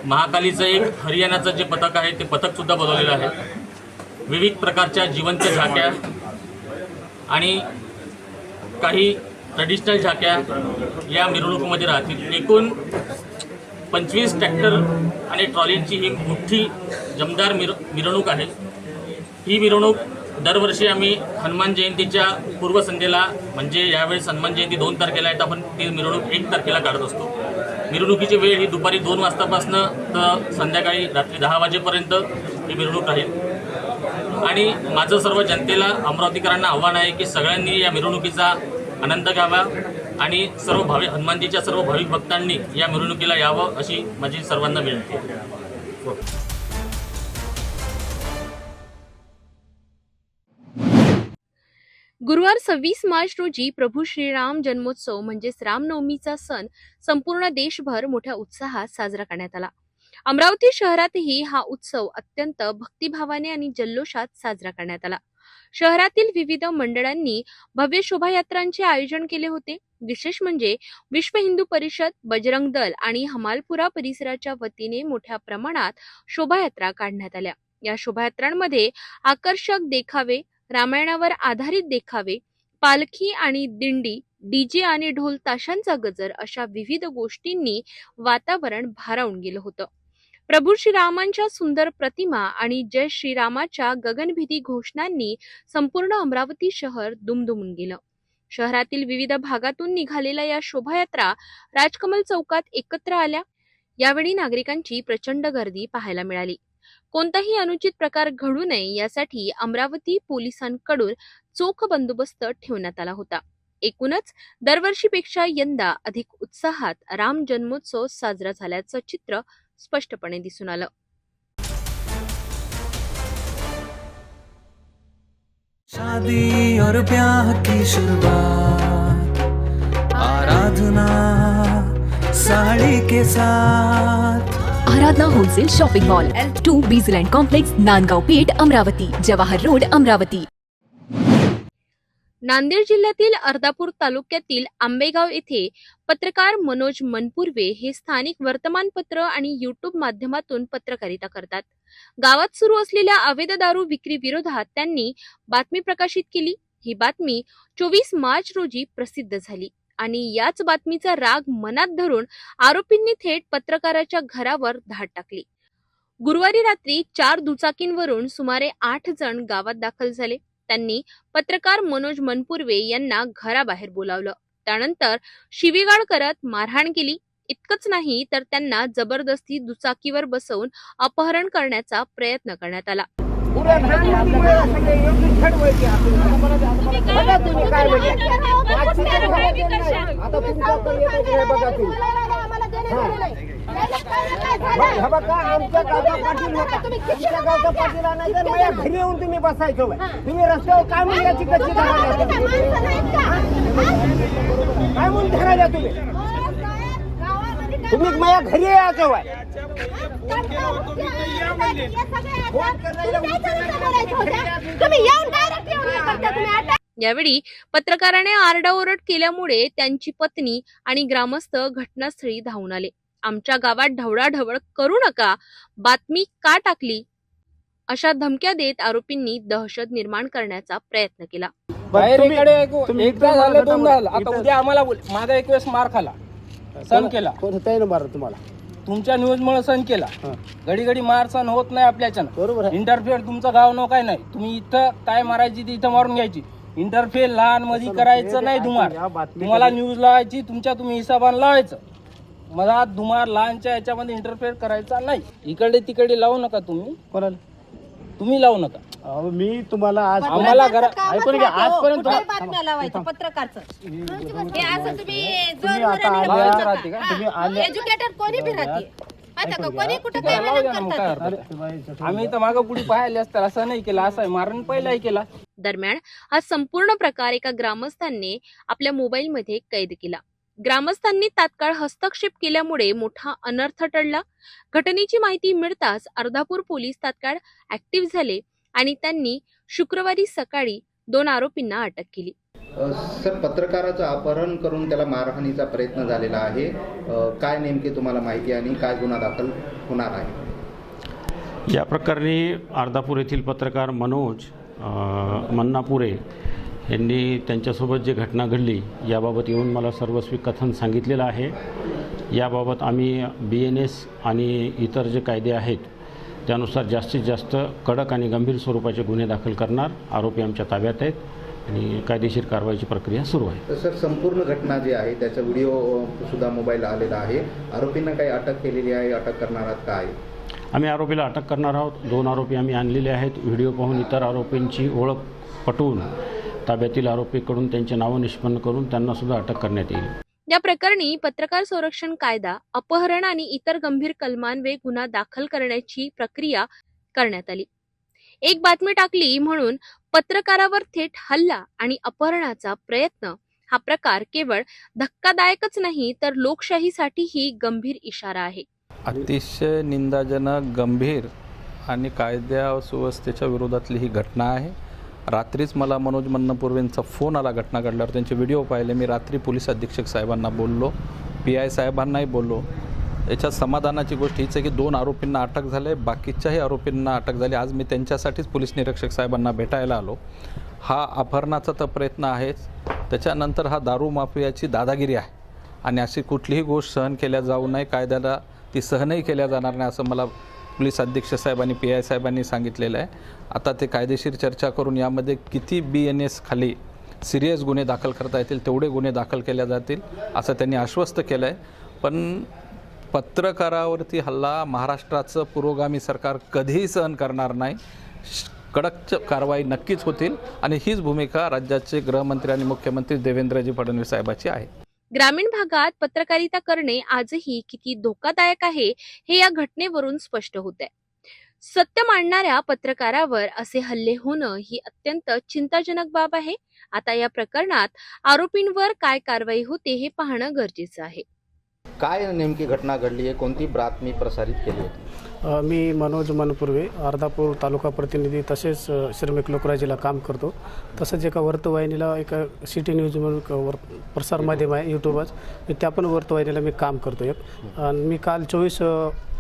महाकालीचं एक हरियाणाचं जे पथक आहे ते पथकसुद्धा बोलवलेलं आहे। विविध प्रकारच्या जिवंत झाक्या आणि काही ट्रेडिशनल झाक्या या मिरवणुकीमध्ये राहतील। एकूण 25 ट्रॅक्टर आणि ट्रॉलींची ही मोठी जमदार मिरवणूक आहे। ही मिरवणूक दरवर्षी आम्ही हनुमान जयंतीच्या पूर्वसंध्येला, म्हणजे यावेळेस हनुमान जयंती 2 तारखेला आहे तर आपण ती मिरवणूक 1 तारखेला काढत असतो। मिरवणुकीची वेळ ही दुपारी 2 वाजतापासून तर संध्याकाळी रात्री 10 वाजेपर्यंत ही मिरवणूक राहील। आणि माझं सर्व जनतेला, अमरावतीकरांना आव्हान आहे की सगळ्यांनी या मिरवणुकीचा आनंद घ्यावा आणि सर्व हनुमानजीच्या सर्व भाविक भक्तांनी या मिरवणुकीला यावं अशी माझी सर्वांना विनंती आहे। गुरुवार 26 मार्च रोजी प्रभू श्रीराम जन्मोत्सव म्हणजेच रामनवमीचा सण संपूर्ण देशभर मोठ्या उत्साहात साजरा करण्यात आला। अमरावती शहरातही हा उत्सव अत्यंत भक्तिभावाने आणि जल्लोषात साजरा करण्यात आला। शहरातील विविध मंडळांनी भव्य शोभायात्रांचे आयोजन केले होते। विशेष म्हणजे विश्व हिंदू परिषद, बजरंग दल आणि हमालपुरा परिसराच्या वतीने मोठ्या प्रमाणात शोभायात्रा काढण्यात आल्या। या शोभायात्रांमध्ये आकर्षक देखावे, रामायणावर आधारित देखावे, पालखी आणि दिंडी, डीजे आणि ढोल ताशांचा गजर अशा विविध गोष्टींनी वातावरण भारावून गेलं होतं। प्रभू श्रीरामांच्या सुंदर प्रतिमा आणि जय श्रीरामाच्या गगनभेदी घोषणांनी संपूर्ण अमरावती शहर दुमदुमून गेलं। शहरातील विविध भागातून निघालेल्या या शोभायात्रा राजकमल चौकात एकत्र आल्या। यावेळी नागरिकांची प्रचंड गर्दी पाहायला मिळाली। कोणताही अनुचित प्रकार घडू नये यासाठी अमरावती पोलिसांकडून चोख बंदोबस्त ठेवण्यात आला होता। एकूणच दरवर्षीपेक्षा यंदा अधिक उत्साहात राम जन्मोत्सव साजरा झाल्याचं चित्र स्पष्टपणे दिसून आलं। शादी और ब्याह की शुरुआत आराधना साड़ी के साथ Aradhana wholesale shopping mall L2 बीझलँड कॉम्प्लेक्स नांदगाव पेठ अमरावती जवाहर रोड अमरावती. नांदेड जिल्ह्यातील अर्धापूर तालुक्यातील आंबेगाव येथे पत्रकार मनोज मनपुर्वे हे स्थानिक वर्तमानपत्र आणि युट्यूब माध्यमातून पत्रकारिता करतात. गावात सुरू असलेल्या अवैध दारू विक्री विरोधात त्यांनी बातमी प्रकाशित केली. ही बातमी 24 मार्च रोजी प्रसिद्ध झाली आणि याच बातमीचा राग मनात धरून आरोपींनी थेट पत्रकाराच्या घरावर धाड टाकली. गुरुवारी रात्री 4 दुचाकींवरून सुमारे 8 जण गावात दाखल झाले. त्यांनी पत्रकार मनोज मनपुर्वे यांना घराबाहेर बोलावलं. त्यानंतर शिवीगाळ करत मारहाण केली. इतकंच नाही तर त्यांना जबरदस्ती दुचाकीवर बसवून अपहरण करण्याचा प्रयत्न करण्यात आला. घरी येऊन तुम्ही बसायचं तुम्ही रस्त्यावर काय म्हणण्याची कच्ची काय म्हणून धरायला तुम्ही माझ्या घरी यायचं वय यावेळी पत्रकाराने आरडाओरड केल्यामुळे त्यांची पत्नी आणि ग्रामस्थ घटनास्थळी धावून आले. आमच्या गावात ढवळाढवळ करू नका, बातमी का टाकली, अशा धमक्या देत आरोपींनी दहशत निर्माण करण्याचा प्रयत्न केला. एकदा झालं दोनदा झालं, आता उद्या आम्हाला माझा एक वेळेस मार खाला, सण केला तुम्हाला तुमच्या न्यूज मुळे सण केला. घडी घडी मार सण होत नाही आपल्याच्यानं. बरोबर इंटरफेअर तुमचं गाव नो काय नाही. तुम्ही इथं काय मारायची ती इथं मारून घ्यायची. इंटरफेअर लहान मध्ये करायचं नाही. तुम्हाला न्यूज लावायची तुमच्या तुम्ही हिसाबाने लावायचं. मला धुमार लहानच्या याच्यामध्ये इंटरफेअर करायचा नाही. इकडे तिकडे लावू नका तुम्ही. कोणाला तुम्ही लावू नका. मी तुम्हाला आज आम्हाला ऐकून घ्या. आजपर्यंत पत्रकारचं एज्युकेटेड कोणी बी राहते आम्ही तर मागं पुढे पाहिले असतात. असं नाही केलं, असं मारण पहिलाही केला. दरम्यान हा संपूर्ण प्रकार एका ग्रामस्थांनी आपल्या मोबाईलमध्ये कैद केला. ग्रामस्थांनी तात्काळ हस्तक्षेप केल्यामुळे मोठा अनर्थ टळला. घटनेची माहिती मिळताच अर्धापूर पोलीस तात्काळ ऍक्टिव्ह झाले आणि त्यांनी शुक्रवारी सकाळी 2 आरोपींना अटक केली. सर, पत्रकाराचं अपहरण करून त्याला मारहाणीचा प्रयत्न झालेला आहे. काय नेमकी तुम्हाला माहिती आणि काय गुन्हा दाखल होणार आहे? या प्रकरणी अर्धापूर येथील पत्रकार मनोज मन्नापुरे यांनी त्यांच्यासोबत जी घटना घडली याबाबत येऊन मला सर्वस्वी कथन सांगितलेलं आहे. याबाबत आम्ही BNS आणि इतर जे कायदे आहेत त्यानुसार जास्तीत जास्त कडक आणि गंभीर स्वरूपाचे गुन्हे दाखल करणार. आरोपी आमच्या ताब्यात आहेत आणि कायदेशीर कारवाईची प्रक्रिया सुरू आहे. सर, संपूर्ण घटना जी आहे त्याचा व्हिडिओ सुद्धा मोबाईल आलेला आहे. आरोपींना काही अटक केलेली आहे? अटक करणार आहात काय? आम्ही आरोपीला अटक करणार आहोत. 2 आरोपी आम्ही आणलेले आहेत. व्हिडिओ पाहून इतर आरोपींची ओळख पटवून ताब्यातील आरोपीकडून त्यांचे नावं निष्पन्न करून त्यांना सुद्धा अटक करण्यात येईल. या प्रकरणी पत्रकार संरक्षण कायदा, अपहरण आणि इतर गंभीर कलमान्वये गुन्हा दाखल करण्याची प्रक्रिया करण्यात आली. एक बातमी टाकली म्हणून पत्रकारावर थेट हल्ला आणि अपहरणाचा प्रयत्न हा प्रकार केवळ धक्कादायकच नाही तर लोकशाहीसाठीही गंभीर इशारा आहे. अतिशय निंदाजनक, गंभीर आणि कायदा सुव्यवस्थेच्या विरोधातली ही घटना आहे. रात्रीच मला मनोज मन्नापुर्वेंचा फोन आला घटना घडल्यावर. त्यांचे व्हिडिओ पाहिले. मी रात्री पोलीस अधीक्षक साहेबांना बोललो, PI साहेबांनाही बोललो. याच्यात समाधानाची गोष्ट हीच आहे की 2 आरोपींना अटक झाले, बाकीच्याही आरोपींना अटक झाली. आज मी त्यांच्यासाठीच पोलीस निरीक्षक साहेबांना भेटायला आलो. हा अपहरणाचा तर प्रयत्न आहेच, त्याच्यानंतर हा दारू माफियाची दादागिरी आहे आणि अशी कुठलीही गोष्ट सहन केल्या जाऊ नये. कायद्याला ती सहनही केल्या जाणार नाही असं मला पोलीस अधीक्षक साहेब आणि PI साहेबांनी सांगितलेलं आहे. आता ते कायदेशीर चर्चा करून यामध्ये किती BNS खाली सिरियस गुन्हे दाखल करता येतील तेवढे गुन्हे दाखल केले जातील असं त्यांनी आश्वस्त केलं आहे. पण पत्रकारावरती हल्ला महाराष्ट्राचं पुरोगामी सरकार कधीही सहन करणार नाही. कडक कारवाई नक्कीच होतील आणि हीच भूमिका राज्याचे गृहमंत्री आणि मुख्यमंत्री देवेंद्रजी फडणवीस साहेबांची आहे. ग्रामीण भागात पत्रकारिता करणे आजही किती धोकादायक आहे हे या घटनेवरून स्पष्ट होत आहे. सत्य मांडणाऱ्या पत्रकारावर असे हल्ले होणं ही अत्यंत चिंताजनक बाब आहे. आता या प्रकरणात आरोपींवर काय कारवाई होते हे पाहणं गरजेचं आहे. काय नेमकी घटना घडली आहे, कोणती बातमी प्रसारित केली होती? मी मनोज मनपूर्वे अर्धापूर तालुका प्रतिनिधी तसेच श्रमिक लोकराजीला काम करतो. तसंच एका वर्तवाहिनीला एका सिटी न्यूज म्हणून प्रसार माध्यम आहे यूट्यूबवर, त्या पण वर्तवाहिनीला मी काम करतो एक. आणि मी काल 24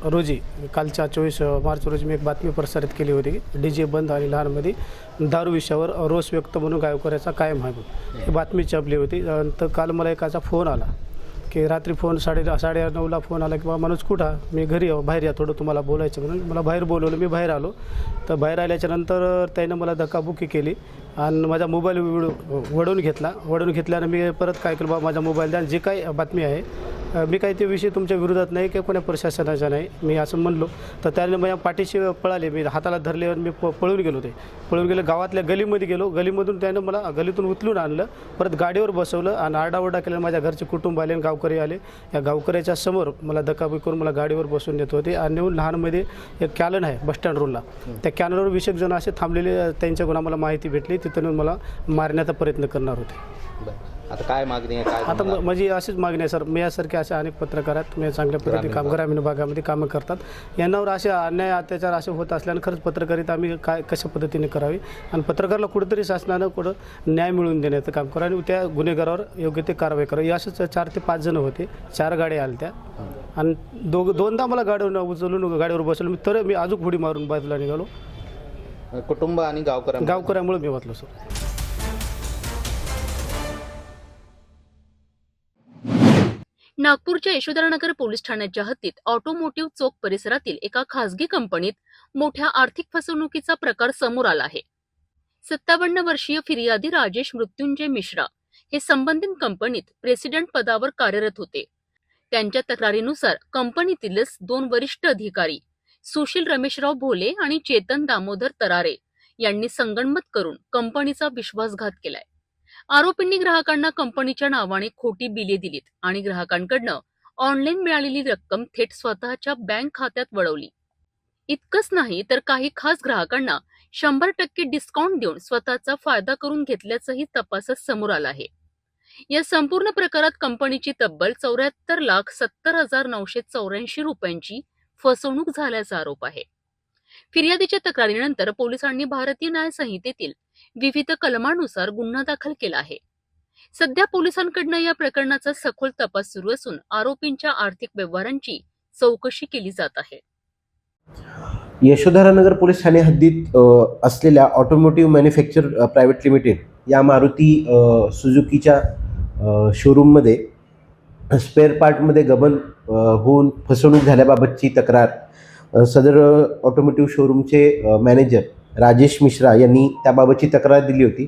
रोजी कालच्या 24 मार्च रोजी मी एक बातमी प्रसारित केली होती. DJ बंद आणि लहानमध्ये दारू विषयावर रोष व्यक्त म्हणून गायकवाड्याचा कायम आहे ही बातमी छापली होती. तर काल मला एकाचा फोन आला की रात्री फोन 9:30ला फोन आला की बाबा मनोज कुठं, मी घरी बाहेर या, थोडं तुम्हाला बोलायचं म्हणून मला बाहेर बोलवलं. मी बाहेर आलो. तर बाहेर आल्याच्यानंतर त्यानं मला धक्काबुक्की केली आणि माझा मोबाईल वडवून घेतल्यानं मी परत काय केलं, बाबा माझा मोबाईल द्या, जे काही बातमी आहे मी काही ते विषय तुमच्या विरोधात नाही किंवा कोण्या प्रशासनाचा नाही, मी असं म्हणलो. तर त्याने माझ्या पाठीशी पळाले, मी हाताला धरल्यावर मी पळून गेलो. गावातल्या गलीमध्ये गेलो. गलीमधून त्यानं मला गलीतून उचलून आणलं, परत गाडीवर बसवलं आणि आरडाओरडा केला. माझ्या घरचे कुटुंब आले आणि गावकरी आले. या गावकऱ्याच्या समोर मला धक्काबुक्की करून मला गाडीवर बसून देत होते. आणि नेऊन लहानमध्ये एक कॅलन आहे बसस्टँड रोडला, त्या कॅनलवर 20 जण असे थांबलेले, त्यांच्याकडून आम्हाला माहिती भेटली, तिथून मला मारण्याचा प्रयत्न करणार होते. आता काय मागणी आहे? काय आता माझी अशीच मागणी आहे सर, मी यासारखे असे अनेक पत्रकार आहेत, मी चांगल्या पद्धतीने काम ग्रामीण भागामध्ये कामं करतात. यांनावर असे अन्याय अत्याचार असे होत असल्यानं खरंच पत्रकारिता आम्ही कशा पद्धतीने करावी आणि पत्रकाराला कुठेतरी शासनानं न्याय मिळवून देण्याचं काम करा आणि त्या गुन्हेगारावर योग्य ते कारवाई करावी. असेच 4 ते 5 जण होते, 4 गाड्या आल्या त्या आणि दोनदा मला गाडीवर उचलून गाडीवर बसवलं. तर मी अजून पुढे मारून बाजूला निघालो. कुटुंब आणि गावकऱ्यामुळे मी वाचलो सर. नागपूरच्या यशोधरानगर पोलीस ठाण्याच्या हद्दीत ऑटोमोटिव्ह चौक परिसरातील एका खासगी कंपनीत मोठ्या आर्थिक फसवणुकीचा प्रकार समोर आला आहे. 57 वर्षीय फिर्यादी राजेश मृत्युंजय मिश्रा हे संबंधित कंपनीत प्रेसिडेंट पदावर कार्यरत होते. त्यांच्या तक्रारीनुसार कंपनीतीलच 2 वरिष्ठ अधिकारी सुशील रमेशराव भोले आणि चेतन दामोदर तरारे यांनी संगनमत करून कंपनीचा विश्वासघात केलाय. आरोपींनी ग्राहकांना कंपनीच्या नावाने खोटी बिले दिलीत आणि ग्राहकांकडनं ऑनलाईन मिळालेली रक्कम थेट स्वतःच्या बँक खात्यात वळवली. इतकंच नाही तर काही खास ग्राहकांना 100% डिस्काउंट देऊन स्वतःचा फायदा करून घेतल्याचंही तपासात समोर आलं आहे. या संपूर्ण प्रकारात कंपनीची तब्बल 74,70,984 रुपयांची फसवणूक झाल्याचा आरोप आहे. फिर्यादीच्या तक्रारीनंतर पोलिसांनी भारतीय न्याय संहितेतील विविध कलमानुसार गुन्हा दाखल केला आहे. सध्या पोलिसांकडनं या प्रकरणाचा सखोल तपास सुरू असून आरोपींच्या आर्थिक व्यवहारांची चौकशी केली जात आहे. यशोधरानगर पोलीस ठाणे हद्दीत असलेल्या ऑटोमोटिव्ह मॅन्युफॅक्चर प्रायव्हेट लिमिटेड या मारुती सुझुकीच्या शोरूममध्ये स्पेअर पार्टमध्ये गबन होऊन फसवणूक झाल्याबाबतची तक्रार सदर ऑटोमोटिव्ह शोरूमचे मॅनेजर राजेश मिश्रा यांनी त्याबाबतची तक्रार दिली होती.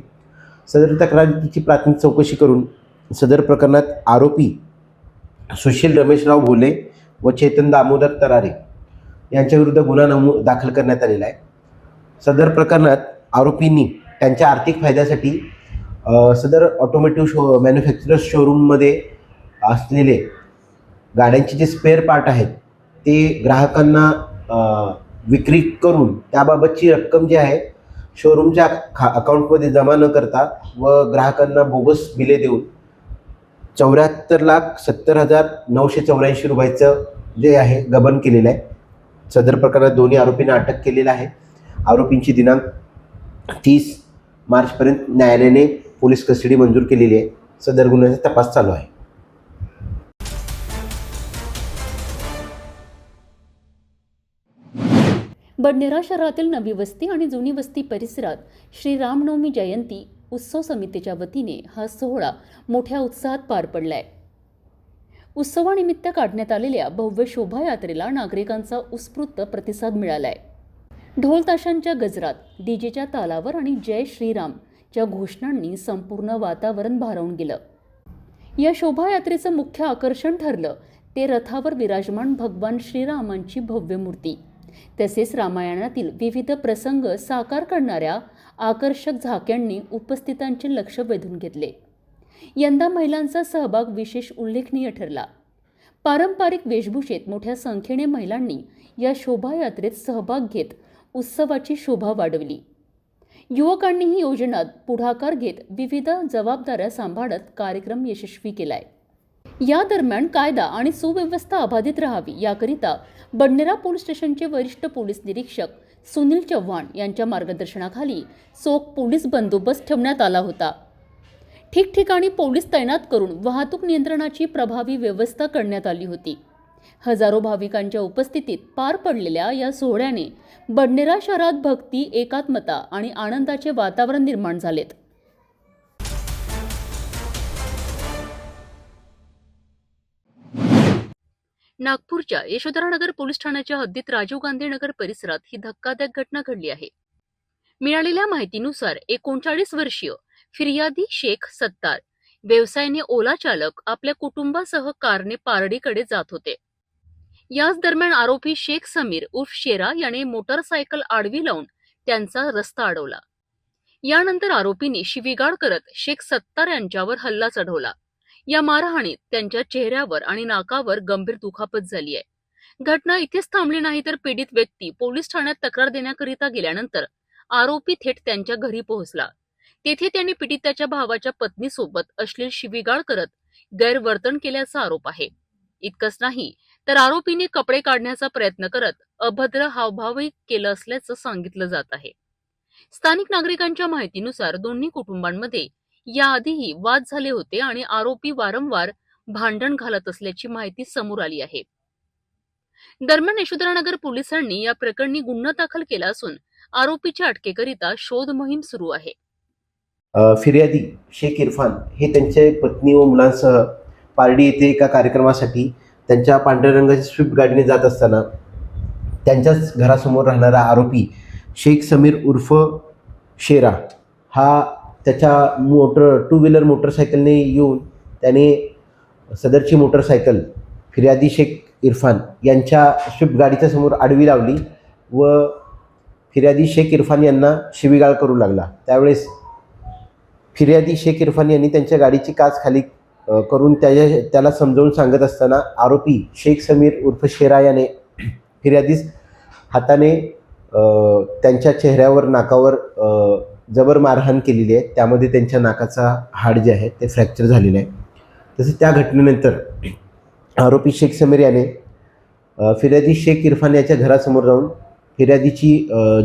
सदर तक्रारीची प्राथमिक चौकशी करून सदर प्रकरणात आरोपी सुशील रमेशराव भोले व चेतन दामोदर तरारे यांच्याविरुद्ध गुन्हा दाखल करण्यात आलेला आहे. सदर प्रकरणात आरोपींनी त्यांच्या आर्थिक फायद्यासाठी सदर ऑटोमोटिव्ह मॅन्युफॅक्चरर्स शोरूममध्ये असलेले गाड्यांचे जे स्पेअर पार्ट आहेत ते ग्राहकांना विक्री करून त्याबाबतची रक्कम जी आहे शोरूमच्या अकाउंटमध्ये जमा न करता व ग्राहकांना बोगस बिले देऊन 74,70,984 रुपयाचं जे आहे गबन केलेलं आहे. सदर प्रकरणात दोन्ही आरोपींना अटक केलेलं आहे. आरोपींची दिनांक 30 मार्चपर्यंत न्यायालयाने पोलीस कस्टडी मंजूर केलेली आहे. सदर गुन्ह्याचा तपास चालू आहे. बडनेरा शहरातील नवी वस्ती आणि जुनी वस्ती परिसरात श्री रामनवमी जयंती उत्सव समितीच्या वतीने हा सोहळा मोठ्या उत्साहात पार पडलाय. उत्सवानिमित्त काढण्यात आलेल्या भव्य शोभायात्रेला नागरिकांचा उत्स्फूर्त प्रतिसाद मिळालाय. ढोल ताशांच्या गजरात, डीजेच्या तालावर आणि जय श्रीरामच्या घोषणांनी संपूर्ण वातावरण भारावून गेलं. या शोभायात्रेचं मुख्य आकर्षण ठरलं ते रथावर विराजमान भगवान श्रीरामांची भव्य मूर्ती तसेच रामायणातील विविध प्रसंग साकार करणाऱ्या आकर्षक झाक्यांनी उपस्थितांचे लक्ष वेधून घेतले. यंदा महिलांचा सहभाग विशेष उल्लेखनीय ठरला. पारंपरिक वेशभूषेत मोठ्या संख्येने महिलांनी या शोभायात्रेत सहभाग घेत उत्सवाची शोभा वाढवली. युवकांनीही योजनात पुढाकार घेत विविध जबाबदाऱ्या सांभाळत कार्यक्रम यशस्वी केलाय. या दरम्यान कायदा आणि सुव्यवस्था अबाधित राहावी याकरिता बडनेरा पोलीस स्टेशनचे वरिष्ठ पोलीस निरीक्षक सुनील चव्हाण यांच्या मार्गदर्शनाखाली चोख पोलीस बंदोबस्त ठेवण्यात आला होता. ठिकठिकाणी पोलीस तैनात करून वाहतूक नियंत्रणाची प्रभावी व्यवस्था करण्यात आली होती. हजारो भाविकांच्या उपस्थितीत पार पडलेल्या या सोहळ्याने बडनेरा शहरात भक्ती, एकात्मता आणि आनंदाचे वातावरण निर्माण झालेत. नागपूरच्या यशोधरानगर पोलीस ठाण्याच्या हद्दीत राजीव गांधी नगर परिसरात ही धक्कादायक घटना घडली आहे. मिळालेल्या माहितीनुसार 39 वर्षीय फिर्यादी शेख सत्तार व्यवसायाने ओला चालक आपल्या कुटुंबासह कारने पारडीकडे जात होते. याच दरम्यान आरोपी शेख समीर उर्फ शेरा याने मोटरसायकल आडवी लावून त्यांचा रस्ता अडवला. यानंतर आरोपींनी शिवीगाळ करत शेख सत्तार यांच्यावर हल्ला चढवला. या मारहाणीत त्यांच्या चेहऱ्यावर आणि नाकावर गंभीर दुखापत झाली आहे. घटना इथेच थांबली नाही तर पीडित व्यक्ती पोलीस ठाण्यात तक्रार देण्याकरिता गेल्यानंतर आरोपी थेट त्यांच्या घरी पोहोचला. तेथे त्यांनी पीडिताच्या भावाच्या पत्नीसोबत अश्लील शिवीगाळ करत गैरवर्तन केल्याचा आरोप आहे. इतकंच नाही तर आरोपीने कपडे काढण्याचा प्रयत्न करत अभद्र हावभावही केलं असल्याचं सांगितलं जात आहे. स्थानिक नागरिकांच्या माहितीनुसार दोन्ही कुटुंबांमध्ये याआधीही वाद झाले होते आणि आरोपी वारंवार भांडण घालत असल्याची माहिती समोर आली आहे. दरम्यान यशोधरानगर पोलिसांनी या प्रकरणी गुन्हा दाखल केला असून आरोपीच्या अटकेकरिता शोध मोहीम सुरू आहे. फिर्यादी शेख इरफान हे त्यांच्या पत्नी व मुलांसह पारडी येथे एका कार्यक्रमासाठी त्यांच्या पांढऱ्या रंगाच्या स्विफ्ट गाडीने जात असताना त्यांच्याच घरासमोर राहणारा आरोपी शेख समीर उर्फ शेरा हा त्याच्या टू व्हीलर मोटरसायकलने येऊन त्याने सदरची मोटरसायकल फिर्यादी शेख इरफान यांच्या स्विफ्ट गाडीच्या समोर आडवी लावली व फिर्यादी शेख इरफान यांना शिवीगाळ करू लागला. त्यावेळेस फिर्यादी शेख इरफान यांनी त्यांच्या गाडीची काच खाली करून त्याला समजावून सांगत असताना आरोपी शेख समीर उर्फ शेरा याने फिर्यादीस हाताने त्यांच्या चेहऱ्यावर, नाकावर जबर मारहाण केलेली आहे. त्यामध्ये त्यांच्या नाकाचा हाड जे आहे ते फ्रॅक्चर झालेलं आहे. तसेच त्या घटनेनंतर आरोपी शेख समीर याने फिर्यादी शेख इरफान याच्या घरासमोर जाऊन फिर्यादीची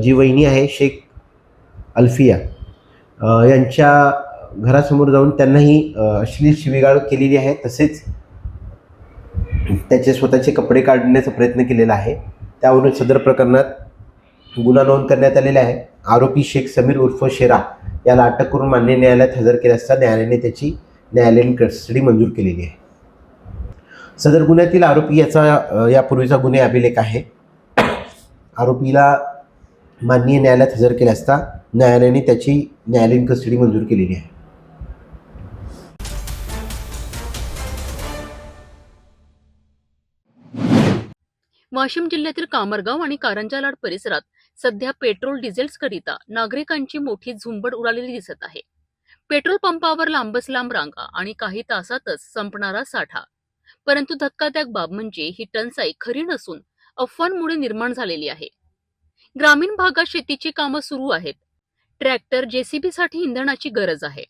जी वहिनी आहे शेख अल्फिया यांच्या घरासमोर जाऊन त्यांनाही अश्लील शिवीगाळ केलेली आहे. तसेच त्याचे स्वतःचे कपडे काढण्याचा प्रयत्न केलेला आहे. त्यावरून सदर प्रकरणात गुन्हा नोंद करण्यात आलेला आहे. आरोपी शेख समीर उर्फ शेरा याला अटक करून मान्य न्यायालयात हजर केले असता न्यायालयाने त्याची न्यायालयीन कस्टडी मंजूर केलेली आहे. सदर गुन्ह्यातील आरोपी याचा यापूर्वीचा गुन्हे अभिलेख आहे. आरोपीला माननीय न्यायालयात हजर केले असता न्यायालयाने त्याची न्यायालयीन कस्टडी मंजूर केलेली आहे. वाशिम जिल्ह्यातील कामरगाव आणि कारंजा लाड परिसरात सध्या पेट्रोल डिझेल्सकरिता नागरिकांची मोठी झुंबड उडालेली दिसत आहे. पेट्रोल पंपावर लांबच लांब रांगा आणि काही तासातच संपणारा साठा. परंतु धक्कादायक बाब म्हणजे ही टंचाई खरी नसून अफवांमुळे निर्माण झालेली आहे. ग्रामीण भागात शेतीची कामं सुरू आहेत. ट्रॅक्टर, जेसीबीसाठी इंधनाची गरज आहे.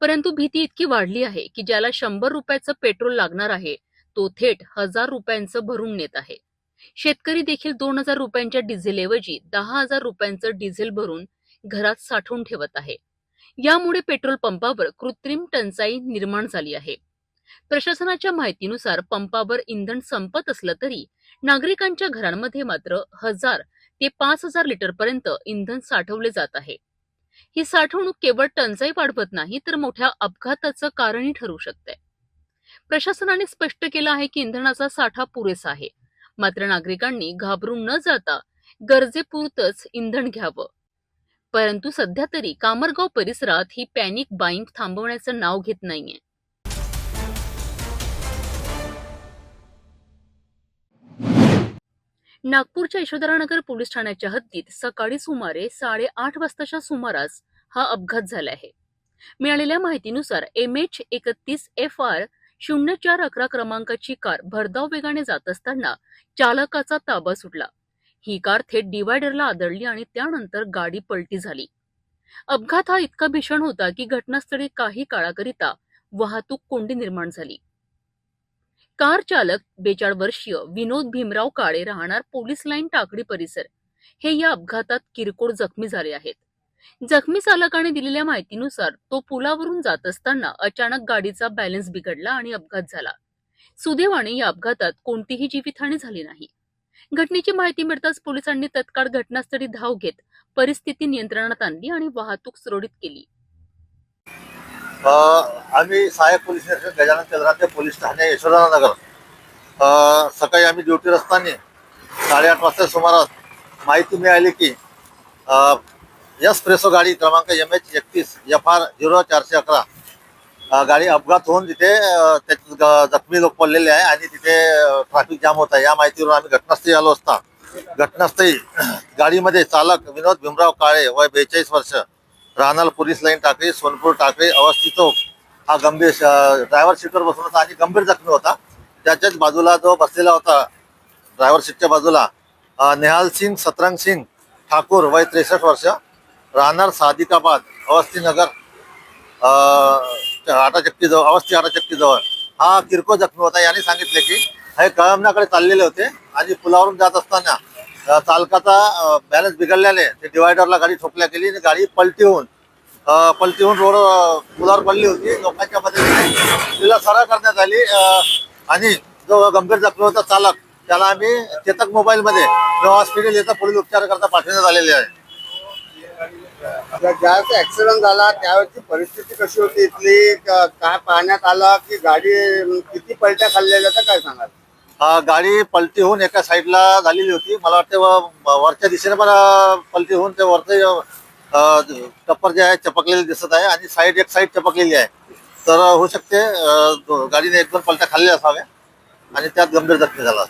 परंतु भीती इतकी वाढली आहे की ज्याला 100 रुपयाचं पेट्रोल लागणार आहे तो थेट 1000 रुपयांचं भरून नेत आहे. शेतकरी देखील 2000 रुपयांच्या डिझेलऐवजी 10,000 रुपयांचं डिझेल भरून घरात साठवून ठेवत आहे. यामुळे पेट्रोल पंपावर कृत्रिम टंचाई निर्माण झाली आहे. प्रशासनाच्या माहितीनुसार पंपावर इंधन संपत असलं तरी नागरिकांच्या घरांमध्ये मात्र 1000 ते 5000 लिटरपर्यंत इंधन साठवले जात आहे. ही साठवणूक केवळ टंचाई वाढवत नाही तर मोठ्या अपघाताचं कारणही ठरू शकते. प्रशासनाने स्पष्ट केलं आहे की इंधनाचा साठा पुरेसा आहे. मात्र नागरिकांनी घाबरून न जाता गरजेपुरतच इंधन घ्यावं. परंतु सध्या तरी कामरगाव परिसरात ही पॅनिक बाईंग थांबवण्याचं नाव घेत नाहीये. नागपूरच्या यशोधरानगर पोलीस ठाण्याच्या हद्दीत सकाळी सुमारे 8:30 वाजताच्या सुमारास हा अपघात झाला आहे. मिळालेल्या माहितीनुसार MH31FR 0411 क्रमांकाची कार भरधाव वेगाने जात असताना चालकाचा ताबा सुटला. ही कार थेट डिवायडरला आदळली आणि त्यानंतर गाडी पलटी झाली. अपघात हा इतका भीषण होता की घटनास्थळी काही काळाकरिता वाहतूक कोंडी निर्माण झाली. कार चालक 42 वर्षीय विनोद भीमराव काळे राहणार पोलीस लाईन टाकळी परिसर हे या अपघातात किरकोळ जखमी झाले आहेत. जखमी चालकाने दिलेल्या माहितीनुसार तो पुलावरून जात असताना अचानक गाडीचा बॅलन्स बिघडला आणि अपघात झाला. सुदैवाने या अपघातात कोणतीही जीवितहानी झाली नाही. घटनेची माहिती मिळताच पोलिसांनी तत्काळ घटनास्थळी धाव घेत परिस्थिती नियंत्रणात आणली आणि वाहतूक सुरळीत केली. आम्ही सहाय्यक पोलीस निरीक्षक गजानन चंद्राते पोलीस ठाणे यशोधरानगर सकाळी आम्ही ड्युटीवर असताना 8:30 वाजता सुमारास माहिती मिळाली की प्रेसो गाडी क्रमांक MH31 FR 0411 गाडी अपघात होऊन तिथे जखमी लोक पडलेले आहे आणि तिथे ट्रॅफिक जाम होत आहे. या माहितीवरून आम्ही घटनास्थळी आलो असता घटनास्थळी गाडीमध्ये चालक विनोद भीमराव काळे वय 42 वर्ष राहणार पोलीस लाईन टाकळी सोनपूर टाकळी अवस्थी चौक हा गंभीर ड्रायव्हर सीटवर बसून होता आणि गंभीर जखमी होता. त्याच्याच बाजूला जो बसलेला होता ड्रायव्हर सीटच्या बाजूला नेहाल सिंग सतरंग सिंग ठाकूर वय 63 वर्ष राहणार सादिकाबाद अवस्थी नगर आटाचक्कीजवळ अवस्थी आटाचक्कीजवळ हा किरकोळ जखमी होता. याने सांगितले की हे कळमनाकडे चाललेले होते आणि पुलावरून जात असताना चालकाचा बॅलन्स बिघडल्याने ते डिवायडरला गाडी ठोकल्या गेली आणि गाडी पलटी होऊन रोड पुलावर पडली होती. लोकांच्या मध्ये तिला सरळ करण्यात आली आणि जो गंभीर जखमी होता चालक त्याला आम्ही चेतक मोबाईलमध्ये हॉस्पिटल येथे पुढील उपचार करता पाठवण्यात आलेले आहे. ज्यावेळेस ऍक्सिडेंट झाला त्यावेळेची परिस्थिती कशी होती इथली, काय पाहण्यात आलं की गाडी किती पलट्या खाल्लेल्या तर काय सांगाल? गाडी पलटी होऊन एका साईडला झालेली होती. मला वाटते वरच्या दिशेने पण पलटी होऊन ते वरचे टप्पर जे आहे चपकलेले दिसत आहे आणि एक साईड चपकलेली आहे. तर होऊ शकते गाडीने 1-2 पलट्या खाल्ल्या असाव्या आणि त्यात गंभीर जखमी झाला.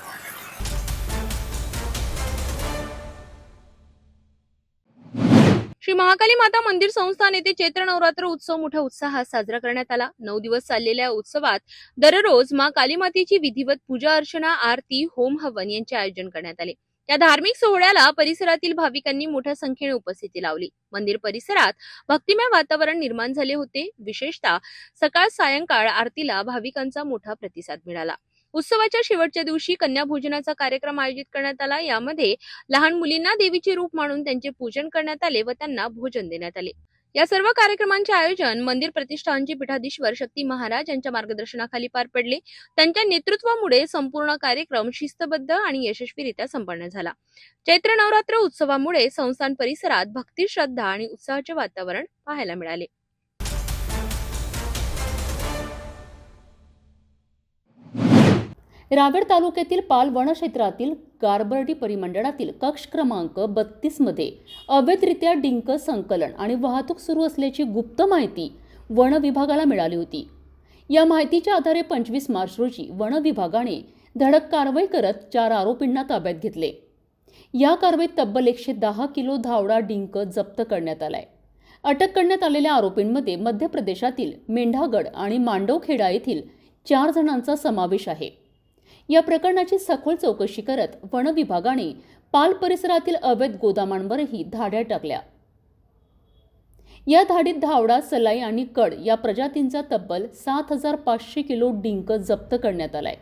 श्री महाकाली माता मंदिर संस्थान येथे चैत्र नवरात्र उत्सव मोठ्या उत्साहात साजरा करण्यात आला. 9 दिवस चाललेल्या उत्सवात दररोज माँ काली मातेची विधिवत पूजा अर्चना आरती होम हवन यांचे आयोजन करण्यात आले. या धार्मिक सोहळ्याला परिसरातील भाविकांनी मोठ्या संख्येने उपस्थिती लावली. मंदिर परिसरात भक्तिमय वातावरण निर्माण झाले होते. विशेषतः सकाळ सायंकाळ आरतीला भाविकांचा मोठा प्रतिसाद मिळाला. उत्सवाच्या शेवटच्या दिवशी कन्या भोजनाचा कार्यक्रम आयोजित करण्यात आला. यामध्ये लहान मुलींना देवीचे रूप मानून त्यांचे पूजन करण्यात आले व त्यांना भोजन देण्यात आले. या सर्व कार्यक्रमांचे आयोजन मंदिर प्रतिष्ठानचे पीठाधीश्वर शक्ती महाराज यांच्या मार्गदर्शनाखाली पार पडले. त्यांच्या नेतृत्वामुळे संपूर्ण कार्यक्रम शिस्तबद्ध आणि यशस्वीरित्या संपन्न झाला. चैत्र नवरात्र उत्सवामुळे संस्थान परिसरात भक्ती, श्रद्धा आणि उत्साहाचे वातावरण पाहायला मिळाले. रावेर तालुक्यातील पाल वनक्षेत्रातील गारबर्डी परिमंडळातील कक्ष क्रमांक 32 मध्ये अवैधरित्या डिंक संकलन आणि वाहतूक सुरू असल्याची गुप्त माहिती वन विभागाला मिळाली होती. या माहितीच्या आधारे 25 मार्च रोजी वन विभागाने धडक कारवाई करत 4 आरोपींना ताब्यात घेतले. या कारवाईत तब्बल 110 किलो धावडा डिंक जप्त करण्यात आलाय. अटक करण्यात आलेल्या आरोपींमध्ये मध्य प्रदेशातील मेंढागड आणि मांडवखेडा येथील 4 जणांचा समावेश आहे. या प्रकरणाची सखोल चौकशी करत वन विभागाने पाल परिसरातील अवैध गोदामांवरही धाड्या टाकल्या. या धाडीत धावडा, सलाई आणि कड या प्रजातींचा तब्बल 7500 किलो डिंक जप्त करण्यात आलाय.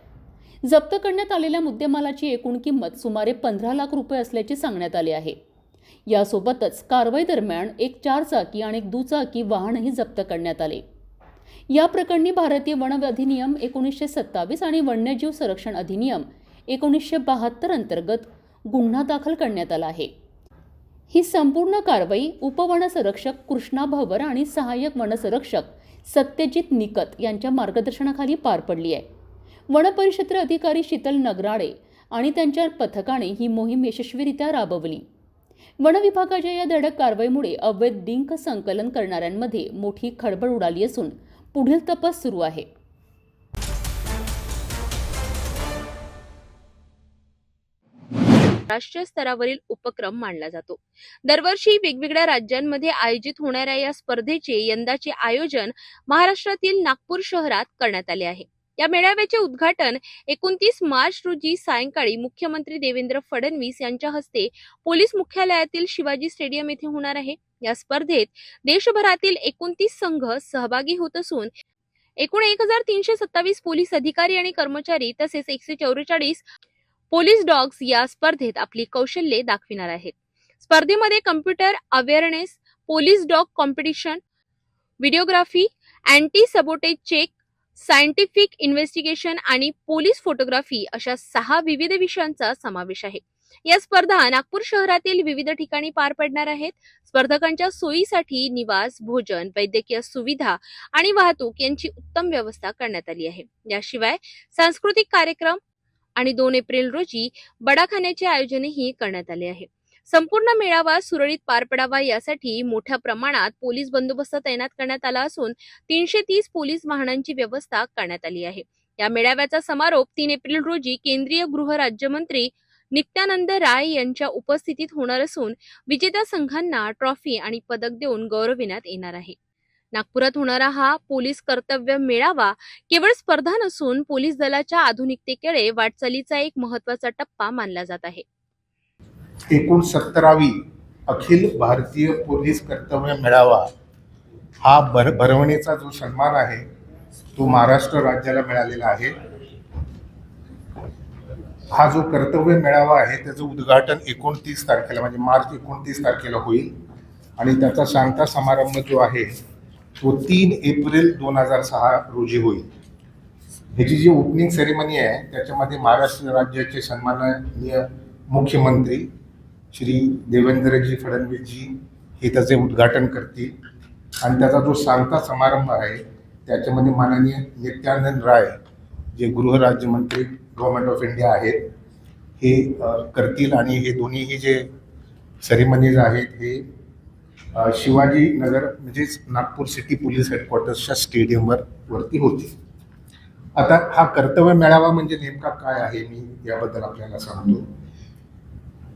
जप्त करण्यात आलेल्या मुद्देमालाची एकूण किंमत सुमारे 15 लाख रुपये असल्याचे सांगण्यात आले आहे. यासोबतच कारवाई दरम्यान एक 4 चाकी आणि एक दुचाकी वाहनही जप्त करण्यात आले. या प्रकरणी भारतीय वन अधिनियम 1927 आणि वन्यजीव संरक्षण अधिनियम 1972 अंतर्गत गुन्हा दाखल करण्यात आला आहे. ही संपूर्ण कारवाई उपवनसंरक्षक कृष्णा भवर आणि सहाय्यक वनसंरक्षक सत्यजित निकत यांच्या मार्गदर्शनाखाली पार पडली आहे. वनपरिक्षेत्र अधिकारी शीतल नगराळे आणि त्यांच्या पथकाने ही मोहीम यशस्वीरित्या राबवली. वन विभागाच्या या धडक कारवाईमुळे अवैध डिंक संकलन करणाऱ्यांमध्ये मोठी खळबळ उडाली असून पुढील तपास सुरू आहे. राष्ट्रीय स्तरावरील उपक्रम मानला जातो. दरवर्षी वेगवेगळ्या राज्यांमध्ये आयोजित होणाऱ्या या स्पर्धेचे यंदाचे आयोजन महाराष्ट्रातील नागपूर शहरात करण्यात आले आहे. या मेळाव्याचे उद्घाटन 29 मार्च रोजी सायंकाळी मुख्यमंत्री देवेंद्र फडणवीस यांच्या हस्ते पोलीस मुख्यालयातील शिवाजी स्टेडियम येथे होणार आहे. या स्पर्धेत देशभरातील 29 संघ सहभागी होत असून एकूण 1327 पोलीस अधिकारी आणि कर्मचारी तसेच 144 पोलीस डॉग्स या स्पर्धेत आपली कौशल्ये दाखविणार आहेत. स्पर्धेमध्ये computer awareness, police dog competition, videography, anti sabotage check, scientific investigation आणि पोलीस फोटोग्राफी अशा 6 विविध विषयांचा समावेश आहे. या स्पर्धा नागपूर शहरातील विविध ठिकाणी पार पडणार आहेत. स्पर्धकांच्या सोयीसाठी निवास, भोजन, वैद्यकीय सुविधा आणि वाहतूक यांची उत्तम व्यवस्था करण्यात आली आहे. याशिवाय सांस्कृतिक कार्यक्रम आणि 2 एप्रिल रोजी बडाखान्याचे आयोजनही करण्यात आले आहे. संपूर्ण मेळावा सुरळीत पार पडावा यासाठी मोठ्या प्रमाणात पोलीस बंदोबस्त तैनात करण्यात आला असून 330 पोलीस वाहनांची व्यवस्था करण्यात आली आहे. या मेळाव्याचा समारोप 3 एप्रिल रोजी केंद्रीय गृह राज्यमंत्री नित्यानंद राय यांच्या उपस्थितीत होणार असून विजेत्या संघांना ट्रॉफी आणि पदक देऊन गौरविण्यात येणार आहे. नागपुरात होणारा हा पोलीस कर्तव्य मेळावा केवळ स्पर्धा नसून पोलीस दलाच्या आधुनिकतेकडे वाटचालीचा एक महत्त्वाचा टप्पा मानला जात आहे. 69वी अखिल भारतीय पोलीस कर्तव्य मेळावा हा भरवणीचा जो सन्मान आहे तो महाराष्ट्र राज्याला मिळालेला आहे. हा जो कर्तव्य मेळावा आहे त्याचं उद्घाटन 29 तारखेला म्हणजे मार्च 29 तारखेला होईल आणि त्याचा सांगता समारंभ जो आहे तो 3 एप्रिल 2006 रोजी होईल. ह्याची जी ओपनिंग सेरेमनी आहे त्याच्यामध्ये महाराष्ट्र राज्याचे सन्माननीय मुख्यमंत्री श्री देवेंद्रजी फडणवीसजी हे त्याचे उद्घाटन करतील आणि त्याचा जो सांगता समारंभ आहे त्याच्यामध्ये माननीय नित्यानंद राय जे गृह राज्यमंत्री गव्हर्नमेंट ऑफ इंडिया आहेत हे करतील आणि हे दोन्हीही जे सेरेमनीज आहेत हे शिवाजीनगर म्हणजेच नागपूर सिटी पोलीस हेडक्वार्टर्सच्या स्टेडियमवर वरती होतील. आता हा कर्तव्य मेळावा म्हणजे नेमका काय आहे मी याबद्दल आपल्याला सांगतो.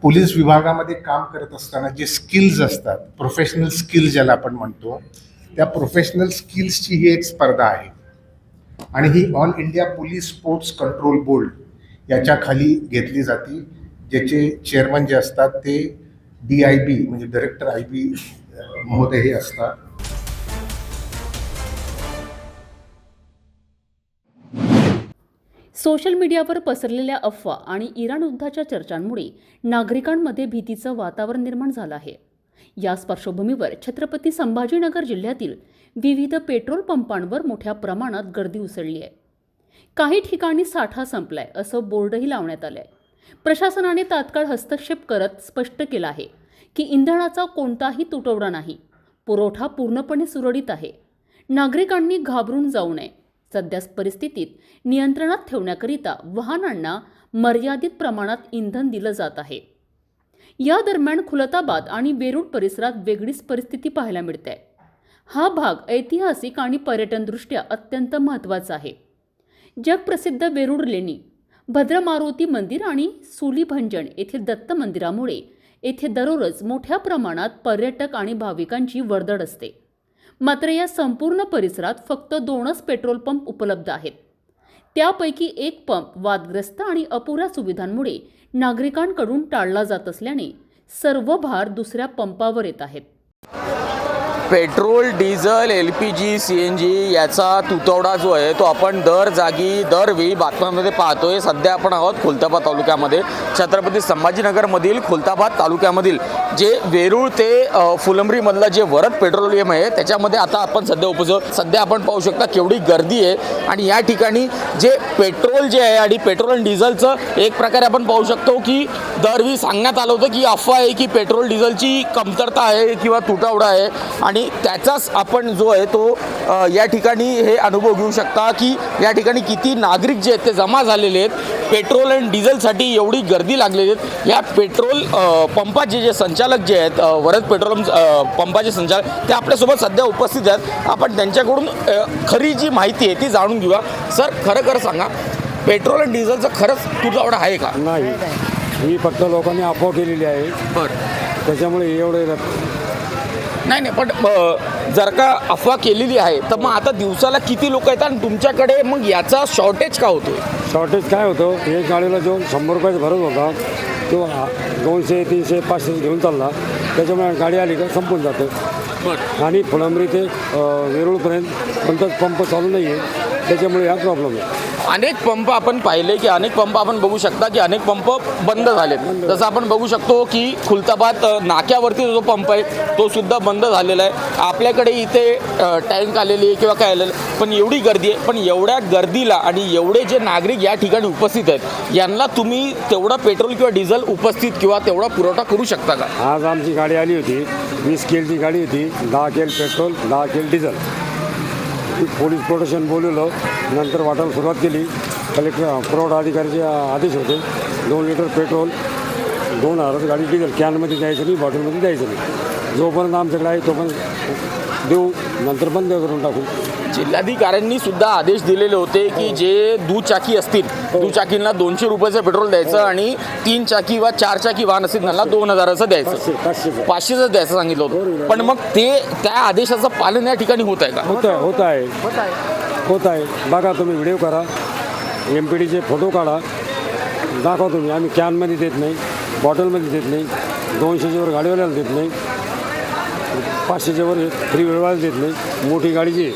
पोलीस विभागामध्ये काम करत असताना जे स्किल्स असतात, प्रोफेशनल स्किल्स ज्याला आपण म्हणतो, त्या प्रोफेशनल स्किल्सची ही एक स्पर्धा आहे आणि ही all India police sports control board याच्या खाली घेतली जाते. ज्याचे चेअरमन जे असतात ते DIB म्हणजे डायरेक्टर IB महोदय हे असतात. सोशल मीडियावर पसरलेल्या अफवा आणि इराण युद्धाच्या चर्चांमुळे नागरिकांमध्ये भीतीचं वातावरण निर्माण झालं आहे. याच पार्श्वभूमीवर छत्रपती संभाजीनगर जिल्ह्यातील विविध पेट्रोल पंपांवर मोठ्या प्रमाणात गर्दी उसळली आहे. काही ठिकाणी साठा संपलाय असं बोर्डही लावण्यात आलंय. प्रशासनाने तात्काळ हस्तक्षेप करत स्पष्ट केलं आहे की इंधनाचा कोणताही तुटवडा नाही, पुरवठा पूर्णपणे सुरळीत आहे. नागरिकांनी घाबरून जाऊ नये. सध्या परिस्थितीत नियंत्रणात ठेवण्याकरिता वाहनांना मर्यादित प्रमाणात इंधन दिलं जात आहे. या दरम्यान खुलताबाद आणि वेरूळ परिसरात वेगळीच परिस्थिती पाहायला मिळते. हा भाग ऐतिहासिक आणि पर्यटनदृष्ट्या अत्यंत महत्त्वाचा आहे. जगप्रसिद्ध वेरूळ लेणी, भद्रमारुती मंदिर आणि सुलीभंजन येथील दत्त मंदिरामुळे येथे दररोज मोठ्या प्रमाणात पर्यटक आणि भाविकांची वर्दळ असते. मात्र या संपूर्ण परिसरात फक्त 2च पेट्रोल पंप उपलब्ध आहेत. त्यापैकी एक पंप वादग्रस्त आणि अपुऱ्या सुविधांमुळे नागरिकांकडून टाळला जात असल्याने सर्व भार दुसऱ्या पंपावर येत आहेत. पेट्रोल, डिझेल, LPG, CNG याचा तुटवडा जो आहे तो आपण दर जागी दरवेळी बातम्यांमध्ये पाहतोय. सध्या आपण आहोत खुलताबाद तालुक्यामध्ये. छत्रपती संभाजीनगरमधील खुलताबाद तालुक्यामधील जे वेरूळ ते फुलंब्रीमधलं जे वरद पेट्रोलियम आहे त्याच्यामध्ये आता आपण सध्या आपण पाहू शकता केवढी गर्दी आहे. आणि या ठिकाणी जे पेट्रोल जे आहे आणि पेट्रोल आणि डिझेलचं एक प्रकारे आपण पाहू शकतो की दरवेळी सांगण्यात आलं होतं की अफवा आहे की पेट्रोल डिझेलची कमतरता आहे किंवा तुटवडा आहे आणि त्याचाच आपण जो आहे तो या ठिकाणी हे अनुभव घेऊ शकता की या ठिकाणी किती नागरिक जे आहेत ते जमा झालेले आहेत. पेट्रोल आणि डिझेलसाठी एवढी गर्दी लागलेली आहेत. या पेट्रोल पंपाचे जे संचालक जे आहेत वरद पेट्रोल पंपाचे संचालक ते आपल्यासोबत सध्या उपस्थित आहेत. आपण त्यांच्याकडून खरी जी माहिती आहे ती जाणून घेऊया. सर, खरं सांगा, पेट्रोल आणि डिझेलचं खरंच तुटवडा आहे का? नाही, ही फक्त लोकांनी अफवा केलेली आहे. बरं, त्याच्यामुळे एवढे नाही पण जर का अफवा केलेली आहे तर मग आता दिवसाला किती लोक येतात आणि तुमच्याकडे मग याचा शॉर्टेज का होतो? शॉर्टेज काय होतं, एक गाडीला जो 100 रुपयाचा भरत होता तो 200, 300, 500 घेऊन चालला. त्याच्यामुळे गाडी आली का संपून जाते. आणि फुलंब्री ते वेरूळपर्यंत कोणताच पंप चालू नाही आहे, त्याच्यामुळे हा प्रॉब्लेम आहे. अनेक पंप आपण पाहिले की अनेक पंप आपण बघू शकता की अनेक पंप बंद झालेत. जसं आपण बघू शकतो की खुलताबाद नाक्यावरती जो पंप आहे तो सुद्धा बंद झालेला आहे. आपल्याकडे इथे टँक आलेली आहे किंवा काय आलेलं, पण एवढी गर्दी आहे. पण एवढ्या गर्दीला आणि एवढे जे नागरिक या ठिकाणी उपस्थित आहेत यांना तुम्ही तेवढं पेट्रोल किंवा डिझेल उपस्थित किंवा तेवढा पुरवठा करू शकता का? आज आमची गाडी आली होती, 20 केलची गाडी होती, 10 केल पेट्रोल, 10 केल डिझेल. पोलीस प्रोटेक्शन बोलवलं, नंतर वाटायला सुरुवात केली. कलेक्टर पुरवठा अधिकाऱ्याचे आदेश होते, 2 लिटर पेट्रोल, 2000 गाडी डिझेल कॅनमध्ये द्यायचं नाही, बॉटलमध्ये द्यायचं नाही. जोपर्यंत आमच्याकडे आहे तोपर्यंत देऊ, नंतर बंद करून टाकू. जिल्हाधिकाऱ्यांनी सुद्धा आदेश दिलेले होते की जे दुचाकी असतील, दुचाकींना 200 रुपयाचं पेट्रोल द्यायचं आणि 3 चाकी वा 4 चाकी वाहन असतील त्यांना 2000चं द्यायचं, 500चं द्यायचं सांगितलं होतं. पण मग ते त्या आदेशाचं पालन या ठिकाणी होत आहे का? होत आहे. बघा, तुम्ही व्हिडिओ करा, MPDचे फोटो काढा, दाखवा तुम्ही. आम्ही कॅनमध्ये देत नाही, बॉटलमध्ये देत नाही, 200च्या वर गाडीवाल्याला देत नाही, 500च्या वर फ्री वेळवायला देत नाही. मोठी गाडी जी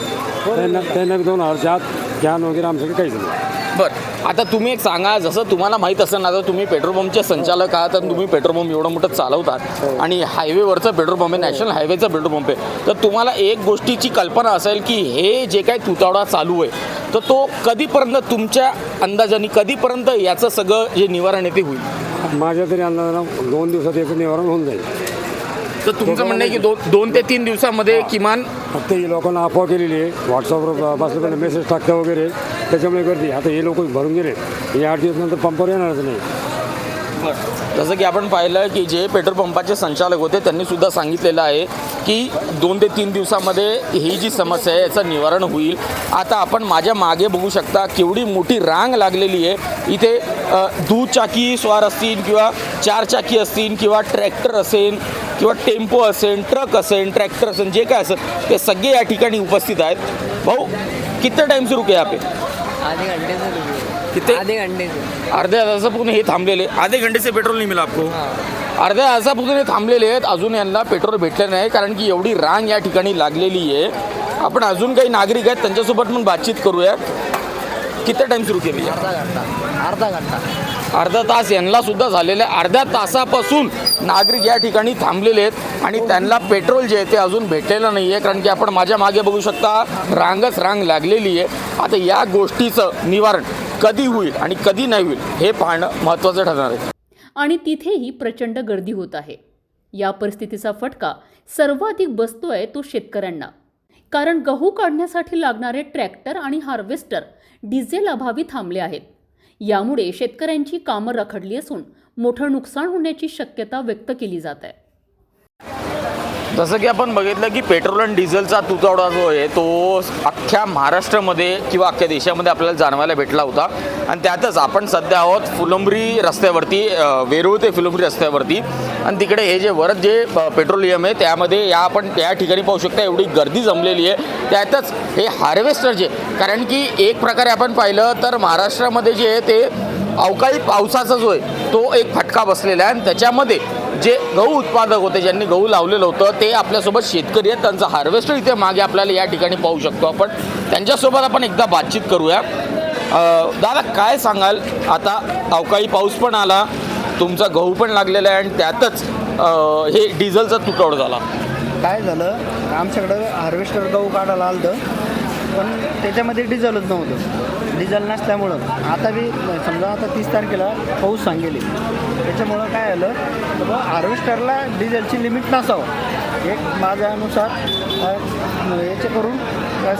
त्यांना 2000च्या आत कॅन वगैरे आमच्याकडे काहीच नाही. बरं, आता तुम्ही एक सांगा, जसं तुम्हाला माहीत असेल ना, आता तुम्ही पेट्रोल पंपचे संचालक आहात आणि तुम्ही पेट्रोल पंप एवढं मोठं चालवतात आणि हायवेवरचा पेट्रोल पंप आहे, नॅशनल हायवेचा पेट्रोल पंप आहे, तर तुम्हाला एक गोष्टीची कल्पना असेल की हे जे काही तुतवडा चालू आहे तर तो कधीपर्यंत तुमच्या अंदाजाने कधीपर्यंत याचं सगळं जे निवारण आहे ते होईल? माझ्या तरी अंदाजानं 2 दिवसात याचं निवारण होऊन जाईल. तर तुमचं म्हणणं आहे की 2 ते 3 दिवसामध्ये किमान? फक्त ही लोकांना अफवा केलेली आहे, व्हॉट्सअपवर बसलं मेसेज टाकता वगैरे, त्याच्यामुळे गर्दी. आता हे लोक भरून गेले, हे 8 दिवस नंतर पंपावर येणारच नाही. जसं की आपण पाहिलं की जे पेट्रोल पंपाचे संचालक होते त्यांनी सुद्धा सांगितलेलं आहे की 2 ते 3 दिवसामध्ये ही जी समस्या आहे याचं निवारण होईल. आता आपण माझ्या मागे बघू शकता केवढी मोठी रांग लागलेली आहे. इथे दुचाकी स्वार असतील किंवा 4 चाकी असतील किंवा ट्रॅक्टर असेल किंवा टेम्पो असेल, ट्रक असेल, ट्रॅक्टर असेल, जे काय असेल ते सगळे या ठिकाणी उपस्थित आहेत. भाऊ, किती टाइम से रुके यहाँ पे? आधे घंटे से रुके. कितने? आधे घंटे से. अर्ध्या तासापासून हे थांबलेले. आधे घंटे से पेट्रोल नाही मिळाला आपको? अर्ध्या तासापासून हे थांबलेले आहेत, अजून यांना पेट्रोल भेटलं नाही कारण की एवढी रांग या ठिकाणी लागलेली आहे. आपण अजून काही नागरिक आहेत त्यांच्यासोबत पण बातचीत करूया. किती टाइम सुरू केली? अर्धा तास यांना सुद्धा झालेलं आहे. अर्ध्या तासापासून नागरिक या ठिकाणी थांबलेले आहेत आणि त्यांना पेट्रोल जे आहे ते अजून भेटलेलं नाही आहे कारण की आपण माझ्या मागे बघू शकता रांगच रांग लागलेली आहे. आता या गोष्टीचं निवारण कधी होईल आणि कधी नाही होईल हे पाहणं महत्त्वाचं ठरणार आहे. आणि तिथेही प्रचंड गर्दी होत आहे. या परिस्थितीचा फटका सर्वाधिक बसतोय तो शेतकऱ्यांना, कारण गहू काढण्यासाठी लागणारे ट्रॅक्टर आणि हार्वेस्टर डिझेल अभावी थांबले आहेत. यामुळे शेतकऱ्यांची कामं रखडली असून मोठं नुकसान होण्याची शक्यता व्यक्त केली जात आहे. जसं की आपण बघितलं की पेट्रोल आणि डिझेलचा तुटवडा जो आहे तो अख्ख्या महाराष्ट्रामध्ये किंवा अख्ख्या देशामध्ये आपल्याला जाणवायला भेटला होता. आणि त्यातच आपण सध्या आहोत फुलंब्री रस्त्यावरती, वेरूळ ते फुलंब्री रस्त्यावरती. आणि तिकडे हे जे वरच जे पेट्रोलियम आहे त्यामध्ये आपण त्या ठिकाणी पाहू शकता एवढी गर्दी जमलेली आहे. त्यातच हे हार्वेस्टर जे, कारण की एक प्रकारे आपण पाहिलं तर महाराष्ट्रामध्ये जे आहे ते अवकाळी पावसाचा जो आहे तो एक फटका बसलेला आहे. आणि त्याच्यामध्ये जे गहू उत्पादक होते, ज्यांनी गहू लावलेलं होतं ते आपल्यासोबत शेतकरी आहेत, त्यांचं हार्वेस्टर इथे मागे आपल्याला या ठिकाणी पाहू शकतो. आपण त्यांच्यासोबत आपण एकदा बातचीत करूया. दादा, काय सांगाल? आता अवकाळी पाऊस पण आला, तुमचा गहू पण लागलेला आहे आणि त्यातच हे डिझेलचा तुटवडा झाला. काय झालं, आमच्याकडं हार्वेस्टर गहू काढायला आलं होतं पण त्याच्यामध्ये डिझेलच नव्हतं. डिझेल नसल्यामुळं आता बी समजा आता 30 तारखेला पाऊस सांगेल, त्याच्यामुळं काय आलं तर हार्वेस्टरला डिझेलची लिमिट नसावं एक माझ्यानुसार. याचे करून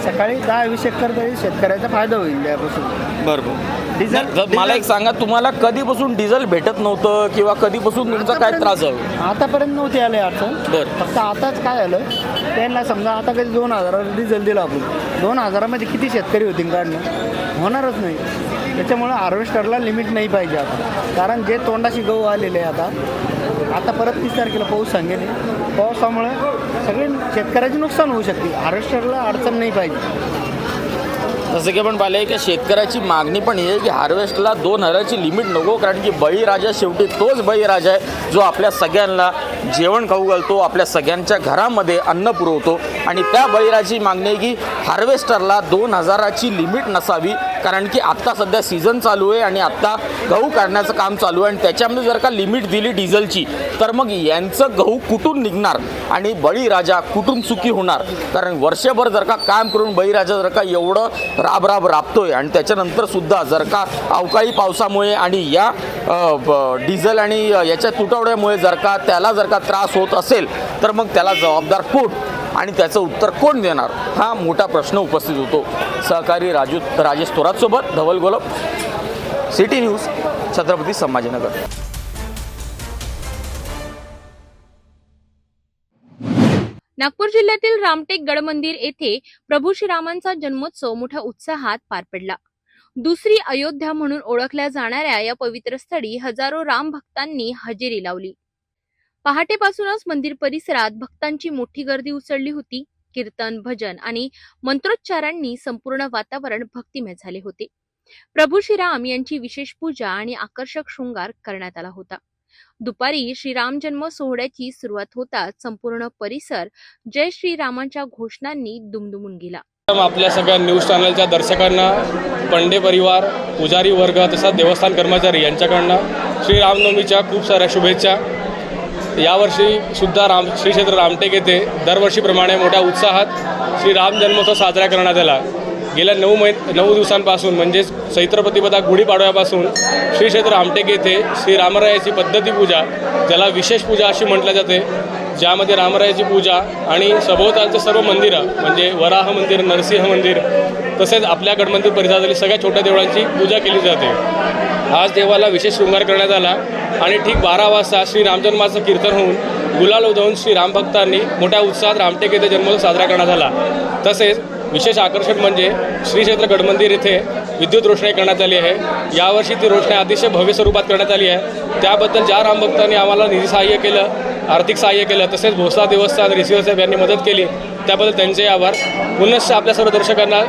सकाळी 10-20 एकर तरी शेतकऱ्याचा फायदा होईल त्यापासून. बरोबर. मला एक सांगा, तुम्हाला कधीपासून डिझेल भेटत नव्हतं किंवा कधीपासून तुमचा काय त्रास आहे? आतापर्यंत नव्हती आले अडचण. बरं. फक्त आताच काय आलं त्यांना समजा आता कधी 2000 डिझेल दिलं आपण, 2000मध्ये किती शेतकरी होतील काढणं? होणारच नाही. त्याच्यामुळं हार्वेस्टरला लिमिट नाही पाहिजे आता, कारण जे तोंडाशी गहू आलेले आहे आता परत 30 तारखेला पाऊस सांगेल. पावसामुळे सगळे शेतकऱ्याचे नुकसान होऊ शकते. हार्वेस्टरला अडचण नाही पाहिजे. जसं की आपण पाहिलं की शेतकऱ्याची मागणी पण आहे की हार्वेस्टला 2 हजाराची लिमिट नको, कारण की बळीराजा शेवटी तोच बळीराजा आहे जो आपल्या सगळ्यांना जेवण खाऊ घालतो, आपल्या सगळ्यांच्या घरामध्ये अन्न पुरवतो. आणि त्या बळीराजाची मागणी आहे की हार्वेस्टरला 2 हजाराची लिमिट नसावी, कारण की आत्ता सध्या सीझन चालू आहे आणि आत्ता गहू काढण्याचं काम चालू आहे आणि त्याच्यामध्ये जर का लिमिट दिली डिझेलची तर मग यांचं गहू कुठून निघणार आणि बळीराजा कुठून सुखी होणार. कारण वर्षभर जर का काम करून बळीराजा जर का एवढं राबतोय आणि त्याच्यानंतर सुद्धा जर का अवकाळी पावसामुळे आणि या डिझेल आणि याच्या तुटवड्यामुळे जर का त्रास होत असेल तर मग त्याला जबाबदार कोण आणि त्याचं उत्तर कोण देणार, हा मोठा प्रश्न उपस्थित होतो. सहकारी राजेश थोरातसोबत धवल गोलब, सिटी न्यूज, छत्रपती संभाजीनगर. नागपूर जिल्ह्यातील रामटेक गडमंदिर येथे प्रभू श्रीरामांचा जन्मोत्सव मोठ्या उत्साहात पार पडला. दुसरी अयोध्या म्हणून ओळखल्या जाणाऱ्या या पवित्र स्थळी हजारो राम भक्तांनी हजेरी लावली. पहाटेपासूनच मंदिर परिसरात भक्तांची मोठी गर्दी उसळली होती. कीर्तन, भजन आणि मंत्रोच्चारांनी संपूर्ण वातावरण भक्तिमय झाले होते. प्रभू श्रीराम यांची विशेष पूजा आणि आकर्षक शृंगार करण्यात आला होता. दुपारी श्रीराम जन्म सोहळ्याची सुरुवात होताच संपूर्ण परिसर जय श्रीरामांच्या घोषणांनी दुमदुमून गेला. आपल्या सगळ्या न्यूज चॅनलच्या दर्शकांना, पंडे परिवार, पुजारी वर्ग तसंच देवस्थान कर्मचारी यांच्याकडनं श्रीरामनवमीच्या खूप साऱ्या शुभेच्छा. यावर्षी सुद्धा श्री क्षेत्र रामटेक येथे दरवर्षीप्रमाणे मोठ्या उत्साहात श्रीराम जन्मोत्सव साजरा करण्यात आला. गेल्या 9 दिवसांपासून म्हणजेच चैत्र प्रतिपदा गुढीपाडव्यापासून श्री क्षेत्र रामटेक येथे श्री रामरायाची पद्धती पूजा, ज्याला विशेष पूजा अशी म्हटल्या जाते, ज्यामध्ये रामरायाची पूजा आणि सभोवतालचे सर्व मंदिरं म्हणजे वराह मंदिर, नरसिंह मंदिर तसेच आपल्या गडमंदिर परिसरातील सगळ्या छोट्या देवळांची पूजा केली जाते. आज देवाला विशेष शृंगार करण्यात आला आणि ठीक 12 वाजता श्री रामजन्माचं कीर्तन होऊन गुलाल उधळून श्री रामभक्तांनी मोठ्या उत्साहात रामटेक येथे जन्मोत्सव साजरा करण्यात आला. तसेच विशेष आकर्षण म्हणजे श्री क्षेत्र गडमंदिर येथे विद्युत रोषणाई करण्यात आली आहे. यावर्षी ती रोषणाई अतिशय भव्य स्वरूपात करण्यात आली आहे. त्याबद्दल ज्या रामभक्तांनी आम्हाला निधी सहाय्य केलं, आर्थिक सहाय्य केलं, तसेच भोसला देवस्थान रिसिव्हर साहेब यांनी मदत केली, त्याबद्दल त्यांचे आभार. पुनश्च आपल्या सर्व दर्शकांना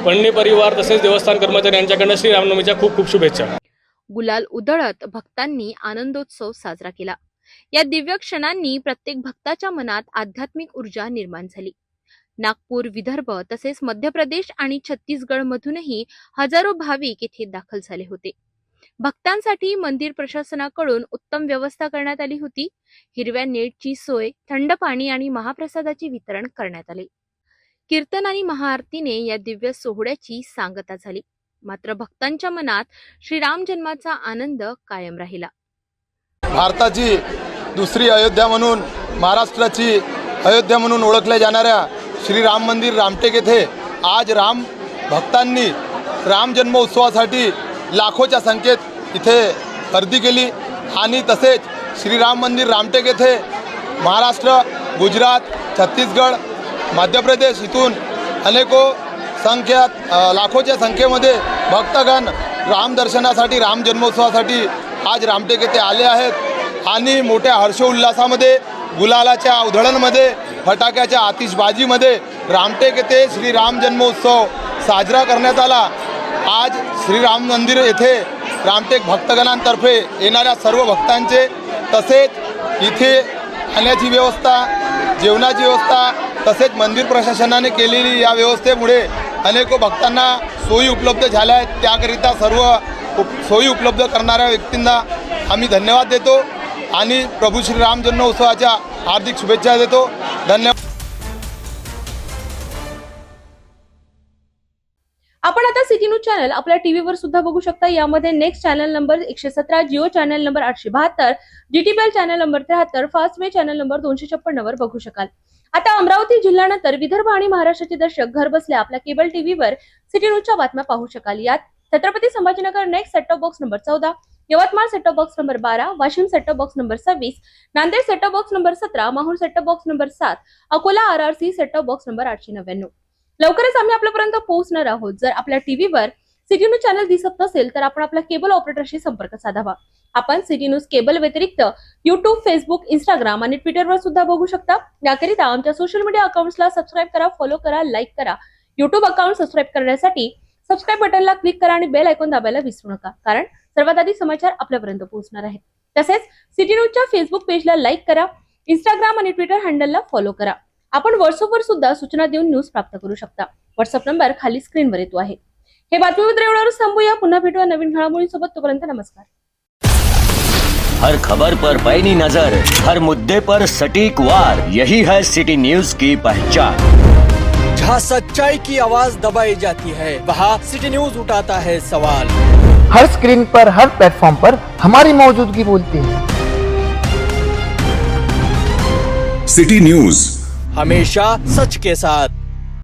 पंडे परिवार तसेच देवस्थान कर्मचारी यांच्याकडनं श्रीरामनवमीच्या खूप खूप शुभेच्छा. गुलाल उधळत भक्तांनी आनंदोत्सव साजरा केला. या दिव्य क्षणांनी प्रत्येक भक्ताच्या मनात आध्यात्मिक ऊर्जा निर्माण झाली. नागपूर, विदर्भ तसेच मध्य प्रदेश आणि छत्तीसगड मधूनही हजारो भाविक येथे दाखल झाले होते. भक्तांसाठी मंदिर प्रशासनाकडून उत्तम व्यवस्था करण्यात आली होती. हिरव्या नेटची सोय, थंड पाणी आणि महाप्रसादाचे वितरण करण्यात आले. कीर्तन आणि महाआरतीने या दिव्य सोहळ्याची सांगता झाली. मात्र भक्तांच्या मनात श्रीराम जन्माचा आनंद कायम राहिला. भारताची दुसरी अयोध्या म्हणून, महाराष्ट्राची अयोध्या म्हणून ओळखल्या जाणाऱ्या श्री राम मंदिर रामटेक येथे आज राम भक्तांनी राम जन्मोत्सवासाठी लाखोच्या संख्येत इथे गर्दी केली आणि तसेच श्रीराम मंदिर रामटेक येथे महाराष्ट्र, गुजरात, छत्तीसगड, मध्य प्रदेश इथून अनेको लाखोच्या संख्येमध्ये भक्तगण राम दर्शनासाठी, राम जन्मोत्सवासाठी आज रामटेक येथे आले आहेत आणि मोठ्या हर्षोल्लासामध्ये, गुलालाच्या उधळणमध्ये, फटाक्याच्या आतिषबाजीमध्ये रामटेक येथे श्रीराम जन्मोत्सव साजरा करण्यात आला. आज श्रीराम मंदिर येथे रामटेक भक्तगणांतर्फे येणाऱ्या सर्व भक्तांचे तसेच इथे खाण्याची व्यवस्था, जेवणाची व्यवस्था तसेच मंदिर प्रशासनाने केलेली या व्यवस्थेमुळे अनेक भक्तांना सोयी उपलब्ध झाल्या आहेत. त्याकरिता सर्व सोयी उपलब्ध करणाऱ्या व्यक्तींना आम्ही धन्यवाद देतो आणि प्रभू श्रीराम जन्मोत्सवाच्या हार्दिक शुभेच्छा देतो. धन्यवाद. आपण आता सिटी न्यूज चॅनल आपल्या टीव्हीवर सुद्धा बघू शकता. यामध्ये next channel number 117, Jio channel number 872, GTPL channel number 73, fast way channel number 256 वर बघू शकाल. आता अमरावती जिल्ह्यानंतर विदर्भ आणि महाराष्ट्राचे दर्शक घर बसल्या आपल्या केबल टीव्हीवर सिटी न्यूजच्या बातम्या पाहू शकाल. यात Chhatrapati Sambhajinagar next set top box number 14, Yavatmal set top box number 12, Washim set top box number 26, Nanded set top box number 17, Mahur set top box number 7, Akola RRC set top box number 899. लवकरच आम्ही आपल्यापर्यंत पोहोचणार आहोत. जर आपल्या टीव्हीवर सिटी न्यूज चॅनल दिसत नसेल तर आपण आपल्या केबल ऑपरेटरशी संपर्क साधावा. आपण सिटी न्यूज केबल व्यतिरिक्त युट्यूब, फेसबुक, इंस्टाग्राम आणि ट्विटरवर सुद्धा बघू शकता. याकरिता आमच्या सोशल मीडिया अकाउंट्सला सबस्क्राईब करा, फॉलो करा, लाईक करा. युट्यूब अकाउंट सबस्क्राईब करण्यासाठी सबस्क्राईब बटनला क्लिक करा आणि बेल आयकॉन दाबायला विसरू नका, कारण सर्वात आधी समाचार आपल्यापर्यंत पोहोचणार आहेत. तसेच सिटी न्यूजच्या फेसबुक पेजला लाईक करा, इंस्टाग्राम आणि ट्विटर हँडलला फॉलो करा. आपण व्हॉट्सअपवर सुद्धा सूचना देऊन न्यूज प्राप्त करू शकता. व्हॉट्सअप नंबर खाली स्क्रीनवर येतो आहे. हे बातमीपत्र एवढ्यावरच थांबूया. पुन्हा भेटूया नवीन घडामोडींसोबत. तोपर्यंत नमस्कार. हर खबर पर पैनी नजर, हर मुद्दे पर सटीक वार, यही है सिटी न्यूज की पहचान. जहाँ सच्चाई की आवाज दबाई जाती है, वहाँ सिटी न्यूज उठाता है सवाल. हर स्क्रीन पर, हर प्लेटफॉर्म पर हमारी मौजूदगी बोलती है. सिटी न्यूज हमेशा सच के साथ.